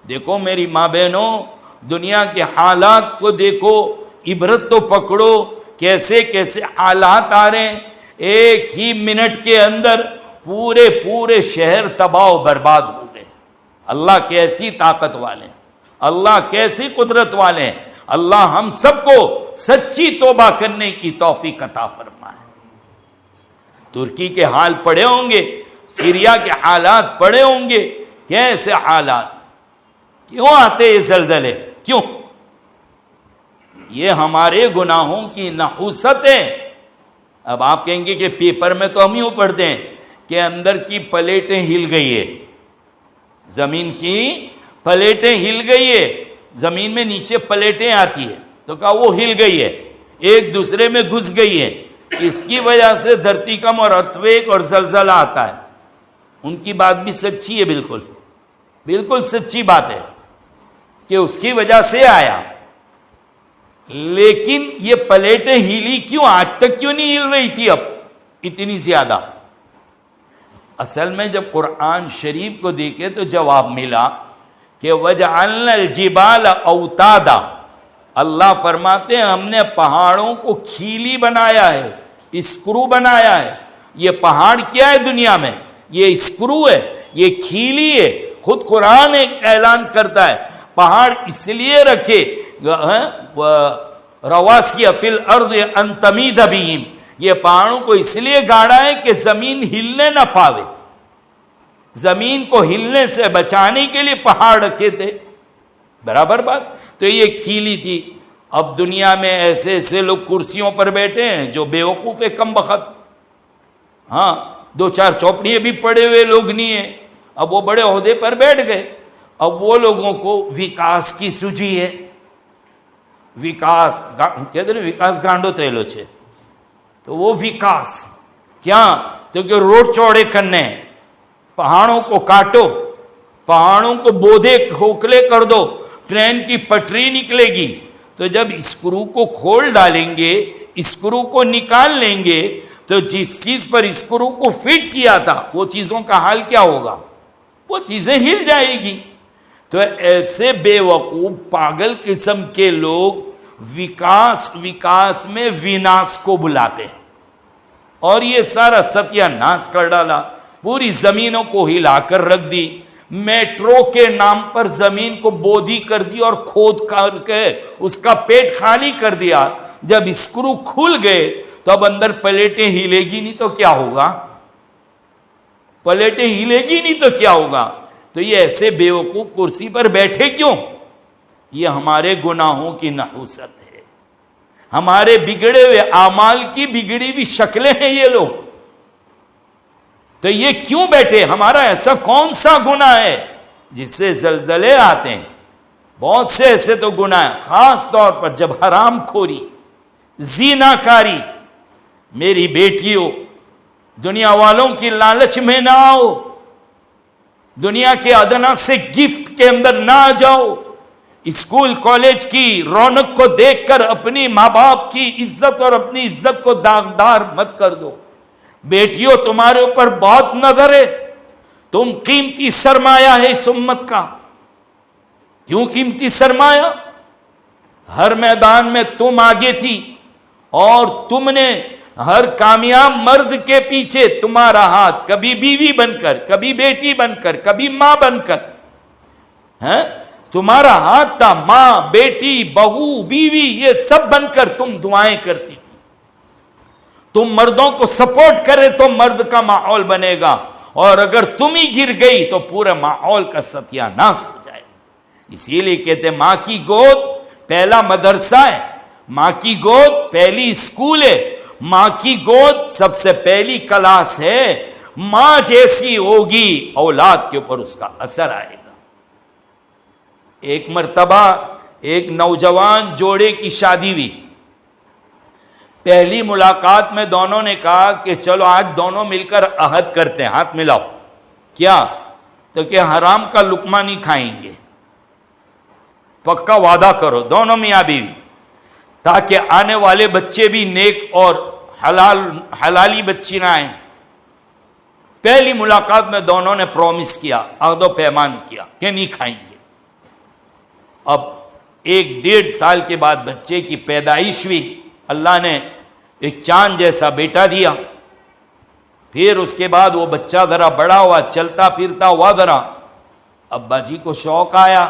دیکھو میری ماں بہنوں، دنیا کے حالات کو دیکھو، عبرت تو پکڑو، کیسے کیسے حالات آ رہے ہیں۔ ایک ہی منٹ کے اندر پورے شہر تباہ و برباد ہو گئے۔ اللہ کیسی طاقت والے ہیں، اللہ کیسی قدرت والے ہیں۔ اللہ ہم سب کو سچی توبہ کرنے کی توفیق عطا فرمائے۔ ترکی کے حال پڑے ہوں گے، سیریا کے حالات پڑے ہوں گے، کیسے حالات، کیوں آتے یہ زلزلے، کیوں؟ یہ ہمارے گناہوں کی نحوست ہے۔ اب آپ کہیں گے کہ پیپر میں تو ہم یوں پڑھتے ہیں کہ اندر کی پلیٹیں ہل گئی ہے، زمین کی پلیٹیں ہل گئی ہے، زمین میں نیچے پلیٹیں آتی ہے، تو کہا وہ ہل گئی ہے، ایک دوسرے میں گھس گئی ہے، اس کی وجہ سے دھرتی کم اور ارتھویک اور زلزلہ آتا ہے۔ ان کی بات بھی سچی ہے، بالکل بالکل سچی بات ہے کہ اس کی وجہ سے آیا، لیکن یہ پلیٹیں ہلی کیوں؟ آج تک کیوں نہیں ہل رہی تھی اب اتنی زیادہ؟ اصل میں جب قرآن شریف کو دیکھے تو جواب ملا کہ وَجَعَلْنَا الْجِبَالَ أَوْتَادًا، اللہ فرماتے ہیں ہم نے پہاڑوں کو کھیلی بنایا ہے، اسکرو بنایا ہے۔ یہ پہاڑ کیا ہے دنیا میں؟ یہ اسکرو ہے، یہ کھیلی ہے۔ خود قرآن ایک اعلان کرتا ہے پہاڑ اس لیے رکھے رواسی فی الارض ان تمید بہم، یہ پہاڑوں کو اس لیے گاڑا ہے کہ زمین ہلنے نہ پاوے، زمین کو ہلنے سے بچانے کے لیے پہاڑ رکھے تھے۔ برابر بات؟ تو یہ کھیلی تھی۔ اب دنیا میں ایسے ایسے لوگ کرسیوں پر بیٹھے ہیں جو بے وقوف ہے، کم بخت، ہاں 2-4 چوپڑیاں بھی پڑے ہوئے لوگ نہیں ہیں، اب وہ بڑے عہدے پر بیٹھ گئے۔ اب وہ لوگوں کو وکاس کی سوجی ہے، وکاس کہتے ہیں وکاس گانڈو تیلو چھے، تو وہ وکاس کیا؟ تو کہ روڈ چوڑے کرنے ہیں، پہاڑوں کو کاٹو، پہاڑوں کو بودھے کھوکھلے کر دو، ٹرین کی پٹری نکلے گی۔ تو جب اسکرو کو کھول ڈالیں گے، اسکرو کو نکال لیں گے، تو جس چیز پر اسکرو کو فٹ کیا تھا وہ چیزوں کا حال کیا ہوگا؟ وہ چیزیں ہل جائے گی۔ تو ایسے بے وقوف پاگل قسم کے لوگ وکاس میں ویناس کو بلاتے، اور یہ سارا ستیہ ناش کر ڈالا، پوری زمینوں کو ہلا کر رکھ دی، میٹرو کے نام پر زمین کو بودھی کر دی اور کھود کر کے اس کا پیٹ خالی کر دیا۔ جب اسکرو کھل گئے تو اب اندر پلیٹیں ہلے گی نہیں تو کیا ہوگا؟ پلیٹیں ہلے گی نہیں تو کیا ہوگا؟ تو یہ ایسے بے وقوف کرسی پر بیٹھے کیوں؟ یہ ہمارے گناہوں کی نحوست ہے، ہمارے بگڑے ہوئے اعمال کی بگڑی ہوئی شکلیں ہیں یہ لوگ۔ تو یہ کیوں بیٹھے؟ ہمارا ایسا کون سا گناہ ہے جس سے زلزلے آتے ہیں؟ بہت سے ایسے تو گناہ ہیں، خاص طور پر جب حرام خوری، زنا کاری۔ میری بیٹیوں، دنیا والوں کی لالچ میں نہ آؤ، دنیا کے ادنا سے گفٹ کے اندر نہ آ جاؤ، اسکول کالج کی رونق کو دیکھ کر اپنی ماں باپ کی عزت اور اپنی عزت کو داغدار مت کر دو۔ بیٹیوں، تمہارے اوپر بہت نظر ہے، تم قیمتی سرمایہ ہے اس امت کا۔ کیوں قیمتی سرمایہ؟ ہر میدان میں تم آگے تھی، اور تم نے ہر کامیاب مرد کے پیچھے تمہارا ہاتھ، کبھی بیوی بن کر، کبھی بیٹی بن کر، کبھی ماں بن کر، تمہارا ہاتھ تھا، ماں، بیٹی، بہو، بیوی، یہ سب بن کر تم دعائیں کرتی تھی. تم مردوں کو سپورٹ کرے تو مرد کا ماحول بنے گا، اور اگر تم ہی گر گئی تو پورے ماحول کا ستیہ ناش ہو جائے. اسی لیے کہتے ہیں ماں کی گود پہلا مدرسہ ہے، ماں کی گود پہلی اسکول ہے، ماں کی گود سب سے پہلی کلاس ہے. ماں جیسی ہوگی اولاد کے اوپر اس کا اثر آئے گا. ایک مرتبہ ایک نوجوان جوڑے کی شادی ہوئی. پہلی ملاقات میں دونوں نے کہا کہ چلو آج دونوں مل کر عہد کرتے ہیں، ہاتھ ملاؤ. کیا؟ تو کہ حرام کا لقمہ نہیں کھائیں گے. پکا وعدہ کرو دونوں میاں بیوی، تاکہ آنے والے بچے بھی نیک اور حلالی بچی نہ آئیں. پہلی ملاقات میں دونوں نے پرومس کیا، عہد و پیمان کیا کہ نہیں کھائیں گے. اب 1-1.5 سال کے بعد بچے کی پیدائش ہوئی. اللہ نے ایک چاند جیسا بیٹا دیا. پھر اس کے بعد وہ بچہ ذرا بڑا ہوا، چلتا پھرتا ہوا ذرا. ابا جی کو شوق آیا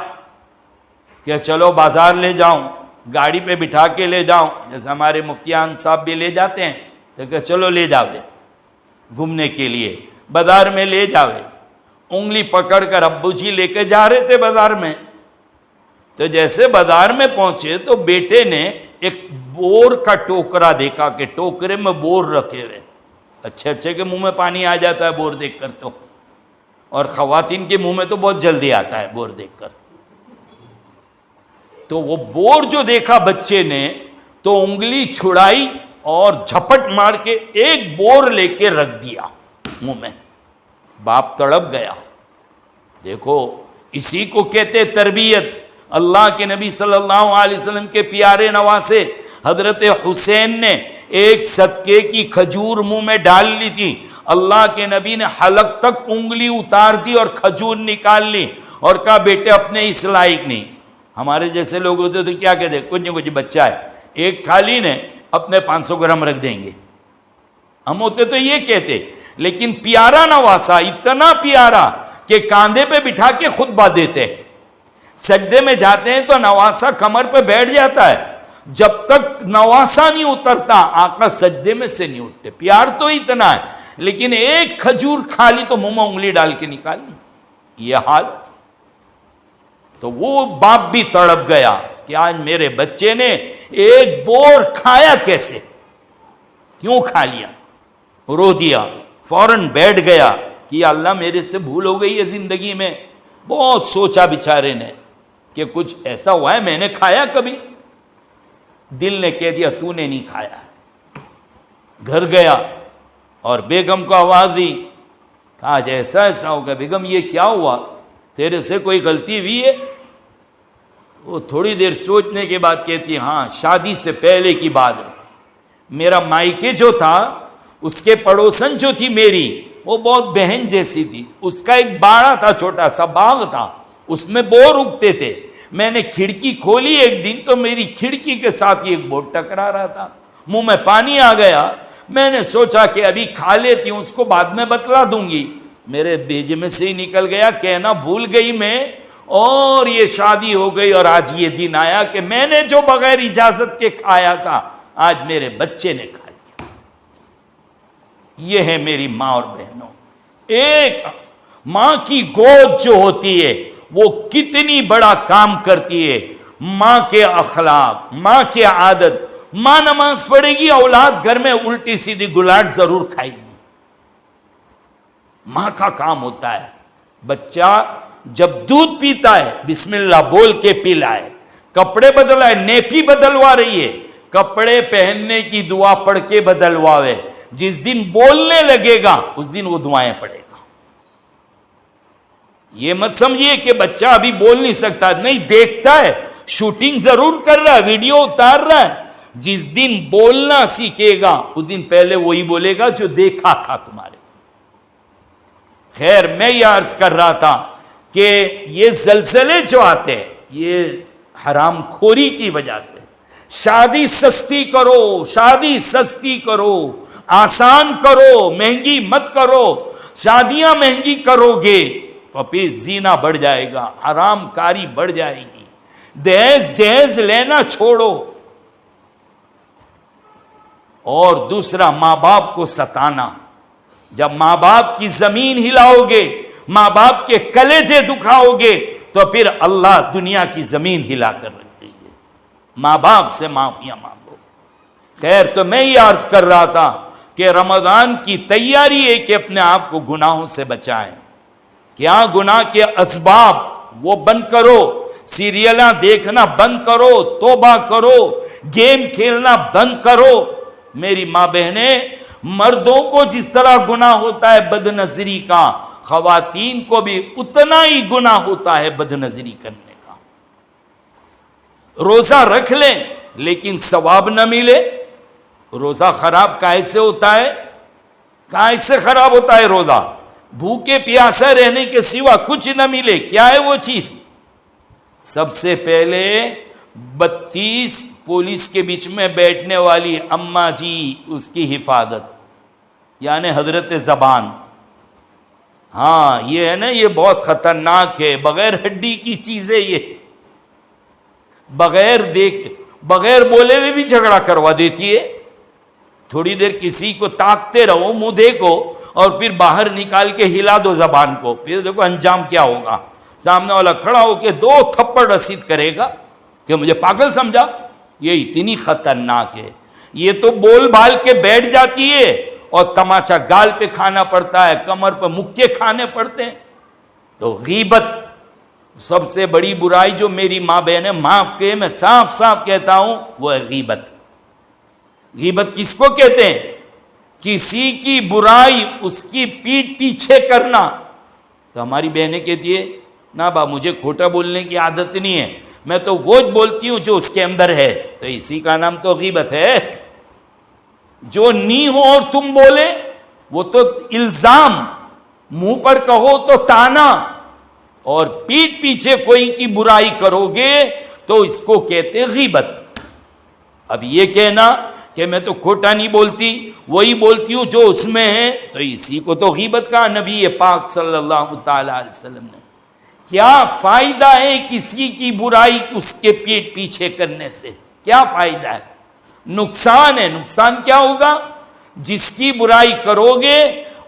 کہ چلو بازار لے جاؤں، گاڑی پہ بٹھا کے لے جاؤں، جیسے ہمارے مفتیان صاحب بھی لے جاتے ہیں. تو کہ چلو لے جاوے گھومنے کے لیے، بازار میں لے جاوے. انگلی پکڑ کر ابو جی لے کے جا رہے تھے بازار میں. تو جیسے بازار میں پہنچے تو بیٹے نے ایک بور کا ٹوکرا دیکھا کہ ٹوکرے میں بور رکھے ہوئے. اچھے کے منہ میں پانی آ جاتا ہے بور دیکھ کر، تو اور خواتین کے منہ میں تو بہت جلدی آتا ہے بور دیکھ کر. تو وہ بور جو دیکھا بچے نے تو انگلی چھڑائی اور جھپٹ مار کے ایک بور لے کے رکھ دیا منہ میں. باپ تڑپ گیا. دیکھو اسی کو کہتے تربیت. اللہ کے نبی صلی اللہ علیہ وسلم کے پیارے نواسے حضرت حسین نے ایک صدقے کی کھجور منہ میں ڈال لی تھی. اللہ کے نبی نے حلق تک انگلی اتار دی اور کھجور نکال لی اور کہا بیٹے اپنے اس لائق نہیں. ہمارے جیسے لوگ ہوتے تو کیا کہتے، کچھ نہیں کچھ بچہ ہے، ایک کھالی نے اپنے 500 گرام رکھ دیں گے. ہم ہوتے تو یہ کہتے، لیکن پیارا نواسا اتنا پیارا کہ کاندھے پہ بٹھا کے خطبہ دیتے. سجدے میں جاتے ہیں تو نواسا کمر پہ بیٹھ جاتا ہے، جب تک نواسا نہیں اترتا آقا سجدے میں سے نہیں اٹھتے. پیار تو اتنا ہے، لیکن ایک کھجور کھا لی تو منہ میں انگلی ڈال کے نکال لی. یہ حال. تو وہ باپ بھی تڑپ گیا کہ آج میرے بچے نے ایک بور کھایا کیسے، کیوں کھا لیا. رو دیا، فوراً بیٹھ گیا کہ یا اللہ میرے سے بھول ہو گئی ہے زندگی میں. بہت سوچا بیچارے نے کہ کچھ ایسا ہوا ہے میں نے کھایا کبھی. دل نے کہہ دیا تو نے نہیں کھایا. گھر گیا اور بیگم کو آواز دی، کہا آج ایسا ہوگا. بیگم یہ کیا ہوا، تیرے سے کوئی غلطی ہوئی ہے؟ وہ تھوڑی دیر سوچنے کے بعد کہتی ہاں شادی سے پہلے کی بات ہے. میرا مائکے جو تھا اس کے پڑوسن جو تھی میری، وہ بہت بہن جیسی تھی. اس کا ایک باڑا تھا، چھوٹا سا باغ تھا، اس میں بور اگتے تھے. میں نے کھڑکی کھولی ایک دن تو میری کھڑکی کے ساتھ ایک بور ٹکرا رہا تھا. منہ میں پانی آ گیا. میں نے سوچا کہ ابھی کھا لیتی ہوں، اس کو بعد میں بتلا دوں گی. میرے بیج میں سے ہی نکل گیا، کہنا بھول گئی میں، اور یہ شادی ہو گئی. اور آج یہ دن آیا کہ میں نے جو بغیر اجازت کے کھایا تھا آج میرے بچے نے کھا لیا. یہ ہے میری ماں اور بہنوں. ایک ماں کی گود جو ہوتی ہے وہ کتنی بڑا کام کرتی ہے. ماں کے اخلاق، ماں کی عادت. ماں نماز پڑھے گی، اولاد گھر میں الٹی سیدھی گلاٹ ضرور کھائے گی. ماں کا کام ہوتا ہے. بچہ جب دودھ پیتا ہے بسم اللہ بول کے پلائے. کپڑے بدلائے، نیپی بدلوا رہی ہے، کپڑے پہننے کی دعا پڑھ کے بدلواوے. جس دن بولنے لگے گا اس دن وہ دعائیں پڑھے گا. یہ مت سمجھیے کہ بچہ ابھی بول نہیں سکتا، نہیں، دیکھتا ہے، شوٹنگ ضرور کر رہا ہے، ویڈیو اتار رہا ہے. جس دن بولنا سیکھے گا اس دن پہلے وہی بولے گا جو دیکھا تھا تمہارے. خیر میں یہ عرض کر رہا تھا کہ یہ زلزلے جو آتے ہیں یہ حرام خوری کی وجہ سے. شادی سستی کرو، شادی سستی کرو، آسان کرو، مہنگی مت کرو. شادیاں مہنگی کرو گے تو پھر زینا بڑھ جائے گا، حرام کاری بڑھ جائے گی، دہیز جہیز لینا چھوڑو، اور دوسرا ماں باپ کو ستانا۔ جب ماں باپ کی زمین ہلاؤ گے، ماں باپ کے کلیجے دکھاؤ گے، تو پھر اللہ دنیا کی زمین ہلا کر رکھ دیں گے۔ ماں باپ سے معافیاں مانگو۔ خیر، تو میں یہ عرض کر رہا تھا کہ رمضان کی تیاری ہے کہ اپنے آپ کو گناہوں سے بچائیں۔ کیا گناہ کے اسباب وہ بند کرو، سیریلاں دیکھنا بند کرو، توبہ کرو، گیم کھیلنا بند کرو۔ میری ماں بہنیں، مردوں کو جس طرح گناہ ہوتا ہے بد نظری کا، خواتین کو بھی اتنا ہی گناہ ہوتا ہے بد نظری کرنے کا۔ روزہ رکھ لیں لیکن ثواب نہ ملے۔ روزہ خراب کیسے ہوتا ہے؟ کیسے خراب ہوتا ہے روزہ؟ بھوکے پیاسے رہنے کے سوا کچھ نہ ملے۔ کیا ہے وہ چیز؟ سب سے پہلے 32 پولیس کے بیچ میں بیٹھنے والی اماں جی، اس کی حفاظت، یعنی حضرت زبان۔ ہاں یہ ہے نا، یہ بہت خطرناک ہے، بغیر ہڈی کی چیزیں، یہ بغیر بولے ہوئے بھی جھگڑا کروا دیتی ہے۔ تھوڑی دیر کسی کو تاکتے رہو، منہ دیکھو، اور پھر باہر نکال کے ہلا دو زبان کو، پھر دیکھو انجام کیا ہوگا۔ سامنے والا کھڑا ہو کے 2 تھپڑ رسید کرے گا کہ مجھے پاگل سمجھا۔ یہ اتنی خطرناک ہے۔ یہ تو بول بھال کے بیٹھ جاتی ہے اور تماچا گال پہ کھانا پڑتا ہے، کمر پہ مکے کھانے پڑتے ہیں۔ تو غیبت سب سے بڑی برائی جو میری ماں بہنیں معاف کے میں صاف صاف کہتا ہوں، وہ ہے غیبت۔ غیبت کس کو کہتے ہیں؟ کسی کی برائی اس کی پیٹھ پیچھے کرنا۔ تو ہماری بہنیں کہتی ہے نا با، مجھے کھوٹا بولنے کی عادت نہیں ہے، میں تو وہ بولتی ہوں جو اس کے اندر ہے۔ تو اسی کا نام تو غیبت ہے۔ جو نہیں ہو اور تم بولے، وہ تو الزام، منہ پر کہو تو تانا، اور پیٹھ پیچھے کوئی کی برائی کرو گے تو اس کو کہتے ہیں غیبت۔ اب یہ کہنا کہ میں تو کھوٹا نہیں بولتی، وہی بولتی ہوں جو اس میں ہے، تو اسی کو تو غیبت کہا نبی پاک صلی اللہ تعالی علیہ وسلم نے۔ کیا فائدہ ہے کسی کی برائی اس کے پیٹ پیچھے کرنے سے؟ کیا فائدہ ہے؟ نقصان ہے۔ نقصان کیا ہوگا؟ جس کی برائی کرو گے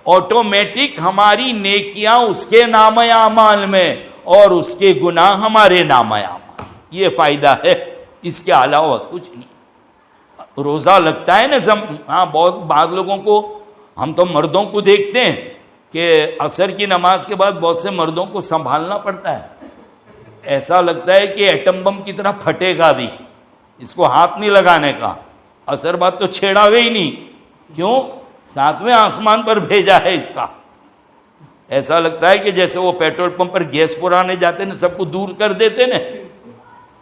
آٹومیٹک ہماری نیکیاں اس کے نام اعمال میں اور اس کے گناہ ہمارے نام اعمال، یہ فائدہ ہے، اس کے علاوہ کچھ نہیں۔ روزہ لگتا ہے نا، ہاں بہت بعض لوگوں کو، ہم تو مردوں کو دیکھتے ہیں کہ عصر کی نماز کے بعد بہت سے مردوں کو سنبھالنا پڑتا ہے، ایسا لگتا ہے کہ ایٹم بم کی طرح پھٹے گا بھی، اس کو ہاتھ نہیں لگانے کا۔ عصر بعد تو چھیڑا ہوئے ہی نہیں، کیوں؟ 7ویں آسمان پر بھیجا ہے اس کا۔ ایسا لگتا ہے کہ جیسے وہ پیٹرول پمپ پر گیس پرانے جاتے ہیں سب کو دور کر دیتے نا،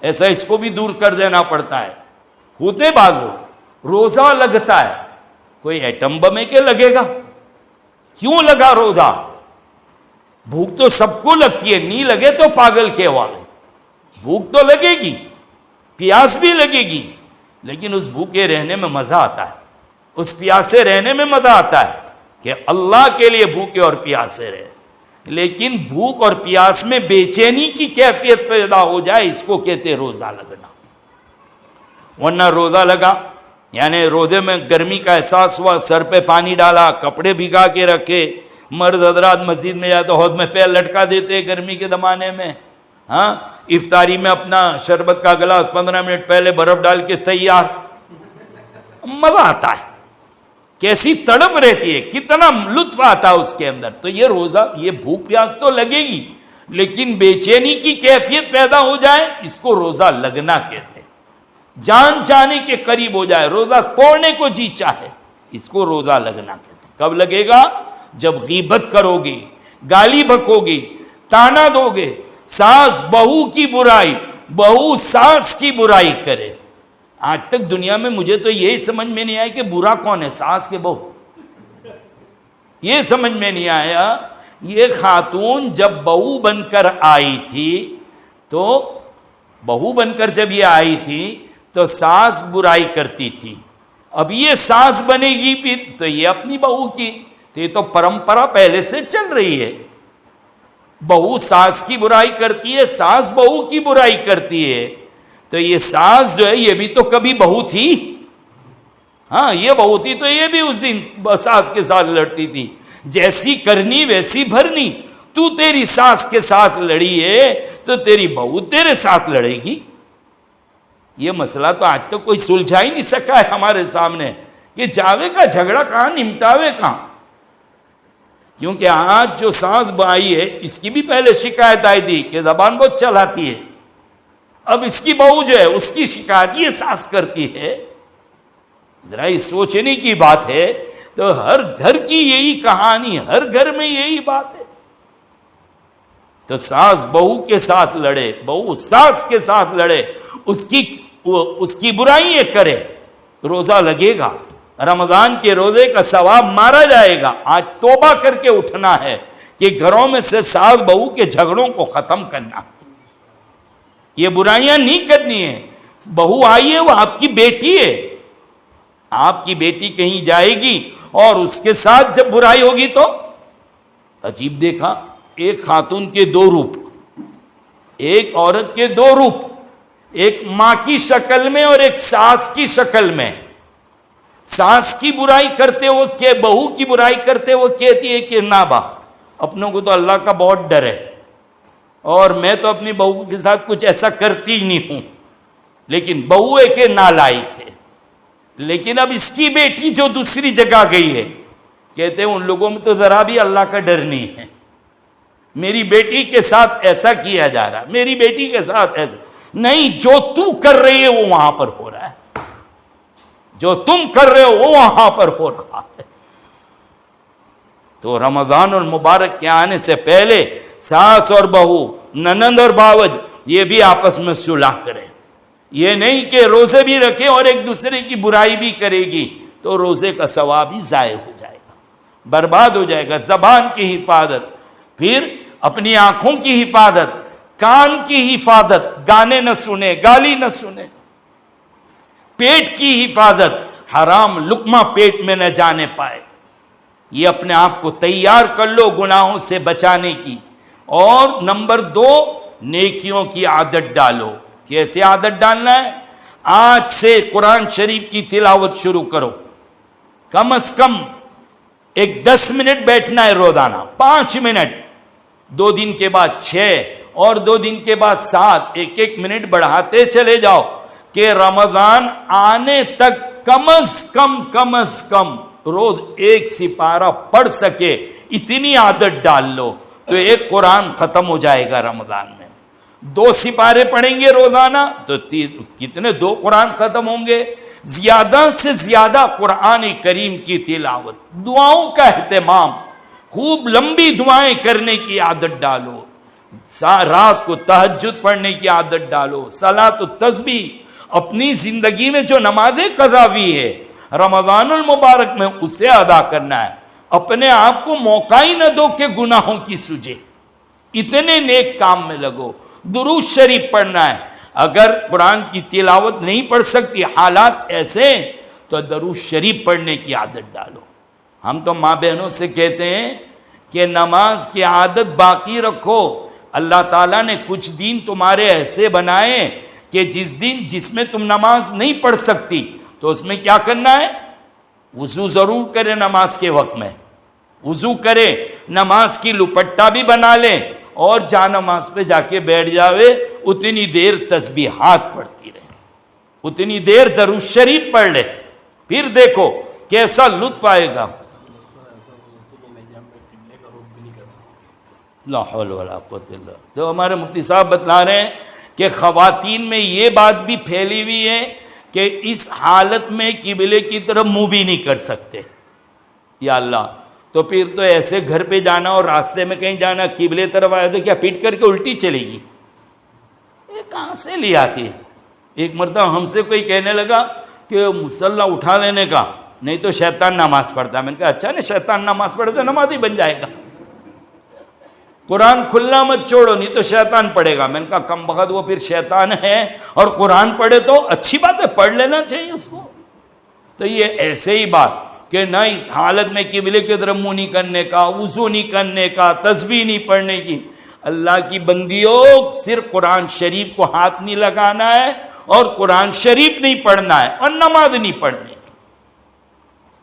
ایسا اس کو بھی دور کر دینا پڑتا ہے۔ ہوتے بعض لوگ، روزہ لگتا ہے، کوئی ایٹم بم ہے کہ لگے گا؟ کیوں لگا روزہ؟ بھوک تو سب کو لگتی ہے، نہیں لگے تو پاگل کے والے۔ بھوک تو لگے گی، پیاس بھی لگے گی، لیکن اس بھوکے رہنے میں مزہ آتا ہے، اس پیاسے رہنے میں مزہ آتا ہے کہ اللہ کے لیے بھوکے اور پیاسے رہے۔ لیکن بھوک اور پیاس میں بے چینی کی کیفیت پیدا ہو جائے، اس کو کہتے روزہ لگنا۔ ورنہ روزہ لگا یعنی روزے میں گرمی کا احساس ہوا، سر پہ پانی ڈالا، کپڑے بھگا کے رکھے، مرد حضرات مسجد میں جائے تو حوض میں پیر لٹکا دیتے گرمی کے زمانے میں، ہاں افطاری میں اپنا شربت کا گلاس 15 منٹ پہلے برف ڈال کے تیار، مزہ آتا ہے، کیسی تڑپ رہتی ہے، کتنا لطف آتا ہے اس کے اندر۔ تو یہ روزہ، یہ بھوک پیاس تو لگے گی، لیکن بے چینی کی کیفیت پیدا ہو جائے، اس کو روزہ لگنا کہتے ہیں۔ جان جانے کے قریب ہو جائے، روزہ توڑنے کو جی چاہے، اس کو روزہ لگنا کہتے ہیں۔ کب لگے گا؟ جب غیبت کرو گے، گالی بکو گے، تانا دو گے، ساس بہو کی برائی، بہو ساس کی برائی کرے۔ آج تک دنیا میں مجھے تو یہی سمجھ میں نہیں آیا کہ برا کون ہے، ساس کے بہو؟ یہ سمجھ میں نہیں آیا۔ یہ خاتون جب بہو بن کر آئی تھی، تو بہو بن کر جب یہ آئی تھی تو ساس برائی کرتی تھی، اب یہ ساس بنے گی پھر تو یہ اپنی بہو کی، تو یہ تو پرمپرا پہلے سے چل رہی ہے۔ بہو ساس کی برائی کرتی ہے، ساس بہو کی برائی کرتی ہے، تو یہ ساس جو ہے یہ بھی تو کبھی بہو تھی. ہاں یہ بہو تھی تو یہ بھی اس دن ساس کے ساتھ لڑتی تھی. جیسی کرنی ویسی بھرنی. تو تیری ساس کے ساتھ لڑی ہے تو تیری بہو تیرے ساتھ لڑے گی. یہ مسئلہ تو آج تک کوئی سلجھا ہی نہیں سکا ہے ہمارے سامنے کہ جاوے کا جھگڑا کہاں نمٹاوے کہاں. کیونکہ آج جو ساس بائی ہے اس کی بھی پہلے شکایت آئی تھی کہ زبان بہت چلاتی ہے. اب اس کی بہو جو ہے اس کی شکایت یہ ساس کرتی ہے. ذرا یہ سوچنے کی بات ہے. تو ہر گھر کی یہی کہانی، ہر گھر میں یہی بات ہے. تو ساس بہو کے ساتھ لڑے، بہو ساس کے ساتھ لڑے، اس کی برائی کرے، روزہ لگے گا. رمضان کے روزے کا ثواب مارا جائے گا. آج توبہ کر کے اٹھنا ہے کہ گھروں میں سے ساس بہو کے جھگڑوں کو ختم کرنا ہے. یہ برائیاں نہیں کرنی ہے. بہو آئی ہے وہ آپ کی بیٹی ہے. آپ کی بیٹی کہیں جائے گی اور اس کے ساتھ جب برائی ہوگی تو عجیب دیکھا، ایک خاتون کے دو روپ، ایک عورت کے دو روپ، ایک ماں کی شکل میں اور ایک ساس کی شکل میں. ساس کی برائی کرتے ہوئے کہ بہو کی برائی کرتے ہوئے کہتی ہے کہ نا با اپنوں کو تو اللہ کا بہت ڈر ہے اور میں تو اپنی بہو کے ساتھ کچھ ایسا کرتی ہی نہیں ہوں، لیکن بہو ہے کہ نالائق ہے. لیکن اب اس کی بیٹی جو دوسری جگہ گئی ہے کہتے ہیں ان لوگوں میں تو ذرا بھی اللہ کا ڈر نہیں ہے. میری بیٹی کے ساتھ ایسا کیا جا رہا، میری بیٹی کے ساتھ ایسا نہیں. جو تو کر رہی ہے وہ وہاں پر ہو رہا ہے، جو تم کر رہے ہو وہ وہاں پر ہو رہا ہے. تو رمضان المبارک کے آنے سے پہلے ساس اور بہو، ننند اور باوج یہ بھی آپس میں صلح کریں. یہ نہیں کہ روزے بھی رکھے اور ایک دوسرے کی برائی بھی کرے گی تو روزے کا ثواب ہی ضائع ہو جائے گا، برباد ہو جائے گا. زبان کی حفاظت، پھر اپنی آنکھوں کی حفاظت، کان کی حفاظت، گانے نہ سنے، گالی نہ سنے. پیٹ کی حفاظت، حرام لقمہ پیٹ میں نہ جانے پائے. یہ اپنے آپ کو تیار کر لو گناہوں سے بچانے کی. اور نمبر 2، نیکیوں کی عادت ڈالو. کیسے عادت ڈالنا ہے؟ آج سے قرآن شریف کی تلاوت شروع کرو. کم از کم ایک 10 منٹ بیٹھنا ہے روزانہ، 5 منٹ، 2 دن کے بعد 6 اور 2 دن کے بعد 7، ایک منٹ بڑھاتے چلے جاؤ کہ رمضان آنے تک کم از کم روز 1 سپارہ پڑھ سکے. اتنی عادت ڈال لو تو ایک قرآن ختم ہو جائے گا رمضان میں. 2 سپارے پڑھیں گے روزانہ تو کتنے 2 قرآن ختم ہوں گے. زیادہ سے زیادہ قرآن کریم کی تلاوت، دعاؤں کا اہتمام، خوب لمبی دعائیں کرنے کی عادت ڈالو. رات کو تہجد پڑھنے کی عادت ڈالو. صلاۃ التسبیح اپنی زندگی میں جو نمازیں قضا ہوئی ہے رمضان المبارک میں اسے ادا کرنا ہے. اپنے آپ کو موقع ہی نہ دو کہ گناہوں کی سوجے. اتنے نیک کام میں لگو. درود شریف پڑھنا ہے. اگر قرآن کی تلاوت نہیں پڑھ سکتی، حالات ایسے تو درود شریف پڑھنے کی عادت ڈالو. ہم تو ماں بہنوں سے کہتے ہیں کہ نماز کی عادت باقی رکھو. اللہ تعالیٰ نے کچھ دن تمہارے ایسے بنائے کہ جس میں تم نماز نہیں پڑھ سکتی تو اس میں کیا کرنا ہے؟ وضو ضرور کرے. نماز کے وقت میں وضو کرے، نماز کی لپٹا بھی بنا لے اور جا نماز پہ جا کے بیٹھ جاوے. اتنی دیر تسبیحات پڑھتی رہے، اتنی دیر درود شریف پڑھ لے. پھر دیکھو کیسا لطف آئے گا. لا حول ولا قوت الا باللہ. جو ہمارے مفتی صاحب بتلا رہے ہیں کہ خواتین میں یہ بات بھی پھیلی ہوئی ہے کہ اس حالت میں قبلے کی طرف منہ بھی نہیں کر سکتے. یا اللہ، تو پھر تو ایسے گھر پہ جانا اور راستے میں کہیں جانا قبلے طرف آیا تو کیا پیٹ کر کے الٹی چلے گی؟ یہ کہاں سے لے آتی ہے؟ ایک مرتبہ ہم سے کوئی کہنے لگا کہ مصلی اٹھا لینے کا، نہیں تو شیطان نماز پڑھتا ہے. میں نے کہا اچھا نہیں، شیطان نماز پڑھے تو نماز ہی بن جائے گا. قرآن کھلا مت چھوڑو نہیں تو شیطان پڑھے گا. میں نے کہا کم بخت وہ پھر شیطان ہے اور قرآن پڑھے تو اچھی بات ہے، پڑھ لینا چاہیے اس کو. تو یہ ایسے ہی بات کہ نہ اس حالت میں قبلے کی طرف منہ نہیں کرنے کا، وضو نہیں کرنے کا، تسبیح نہیں پڑھنے کی. اللہ کی بندیوں صرف قرآن شریف کو ہاتھ نہیں لگانا ہے اور قرآن شریف نہیں پڑھنا ہے اور نماز نہیں پڑھنی،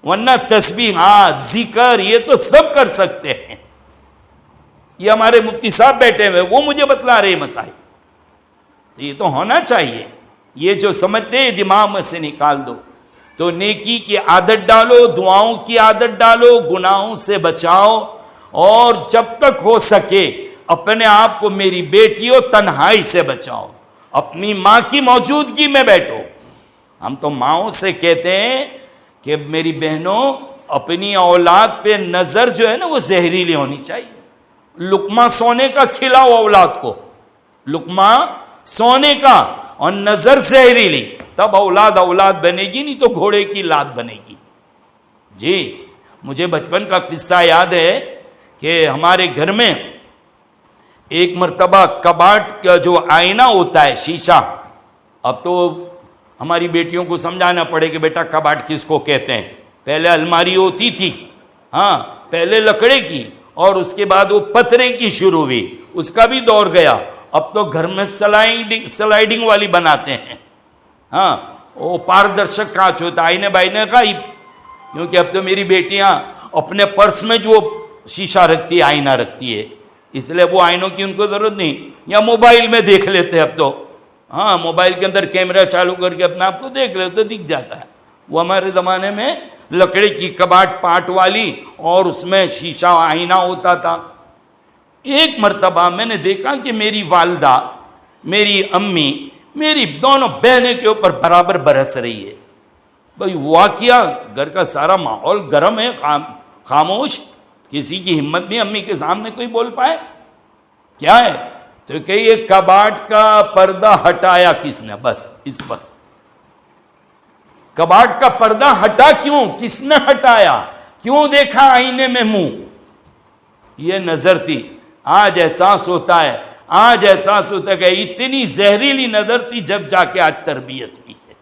ورنہ تسبیحات ذکر یہ تو سب کر سکتے ہیں. یہ ہمارے مفتی صاحب بیٹھے ہوئے وہ مجھے بتلا رہے مسائل، یہ تو ہونا چاہیے. یہ جو سمجھتے ہیں دماغ میں سے نکال دو. تو نیکی کی عادت ڈالو، دعاؤں کی عادت ڈالو، گناہوں سے بچاؤ، اور جب تک ہو سکے اپنے آپ کو میری بیٹیوں تنہائی سے بچاؤ، اپنی ماں کی موجودگی میں بیٹھو. ہم تو ماؤں سے کہتے ہیں کہ میری بہنوں اپنی اولاد پہ نظر جو ہے نا وہ زہریلی ہونی چاہیے. لقمہ سونے کا کھلاؤ اولاد کو، لقمہ سونے کا اور نظر زہریلی، تب اولاد بنے گی، نہیں تو گھوڑے کی لات بنے گی. جی مجھے بچپن کا قصہ یاد ہے کہ ہمارے گھر میں ایک مرتبہ کباٹ کا جو آئینہ ہوتا ہے شیشہ، اب تو ہماری بیٹیوں کو سمجھانا پڑے کہ بیٹا کباٹ کس کو کہتے ہیں. پہلے الماری ہوتی تھی، ہاں پہلے لکڑے کی، اور اس کے بعد وہ پتھرے کی شروع ہوئی، اس کا بھی دور گیا. اب تو گھر میں سلائیڈنگ والی بناتے ہیں، ہاں وہ پاردرشک کانچ ہوتا ہے، آئینے بائینے غائب. کیونکہ اب تو میری بیٹیاں اپنے پرس میں جو شیشہ رکھتی ہے آئینہ رکھتی ہے، اس لیے وہ آئینوں کی ان کو ضرورت نہیں، یا موبائل میں دیکھ لیتے اب تو. ہاں موبائل کے اندر کیمرہ چالو کر کے اپنے آپ کو دیکھ لے تو دکھ جاتا ہے. وہ ہمارے زمانے میں لکڑی کی کباٹ پاٹ والی اور اس میں شیشہ آئینہ ہوتا تھا. ایک مرتبہ میں نے دیکھا کہ میری والدہ، میری امی، میری دونوں بہنیں کے اوپر برابر برس رہی ہے. بھائی واقعہ گھر کا سارا ماحول گرم ہے، خاموش، کسی کی ہمت نہیں امی کے سامنے کوئی بول پائے. کیا ہے تو کہ یہ کباٹ کا پردہ ہٹایا کس نے، بس اس پر کباٹ کا پردہ ہٹا کیوں، کس نے ہٹایا، کیوں دیکھا آئینے میں منہ. یہ نظر تھی. آج احساس ہوتا ہے، آج احساس ہوتا ہے کہ اتنی زہریلی نظر تھی جب جا کے آج تربیت ہوئی ہے.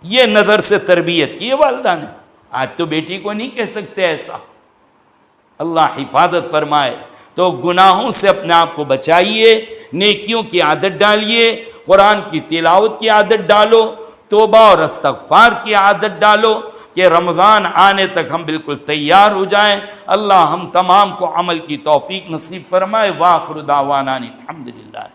یہ نظر سے تربیت کی ہے والدہ نے. آج تو بیٹی کو نہیں کہہ سکتے ایسا. اللہ حفاظت فرمائے. تو گناہوں سے اپنے آپ کو بچائیے، نیکیوں کی عادت ڈالیے، قرآن کی تلاوت کی عادت ڈالو، توبہ اور استغفار کی عادت ڈالو کہ رمضان آنے تک ہم بالکل تیار ہو جائیں. اللہ ہم تمام کو عمل کی توفیق نصیب فرمائے. وآخر دعوانا الحمدللہ.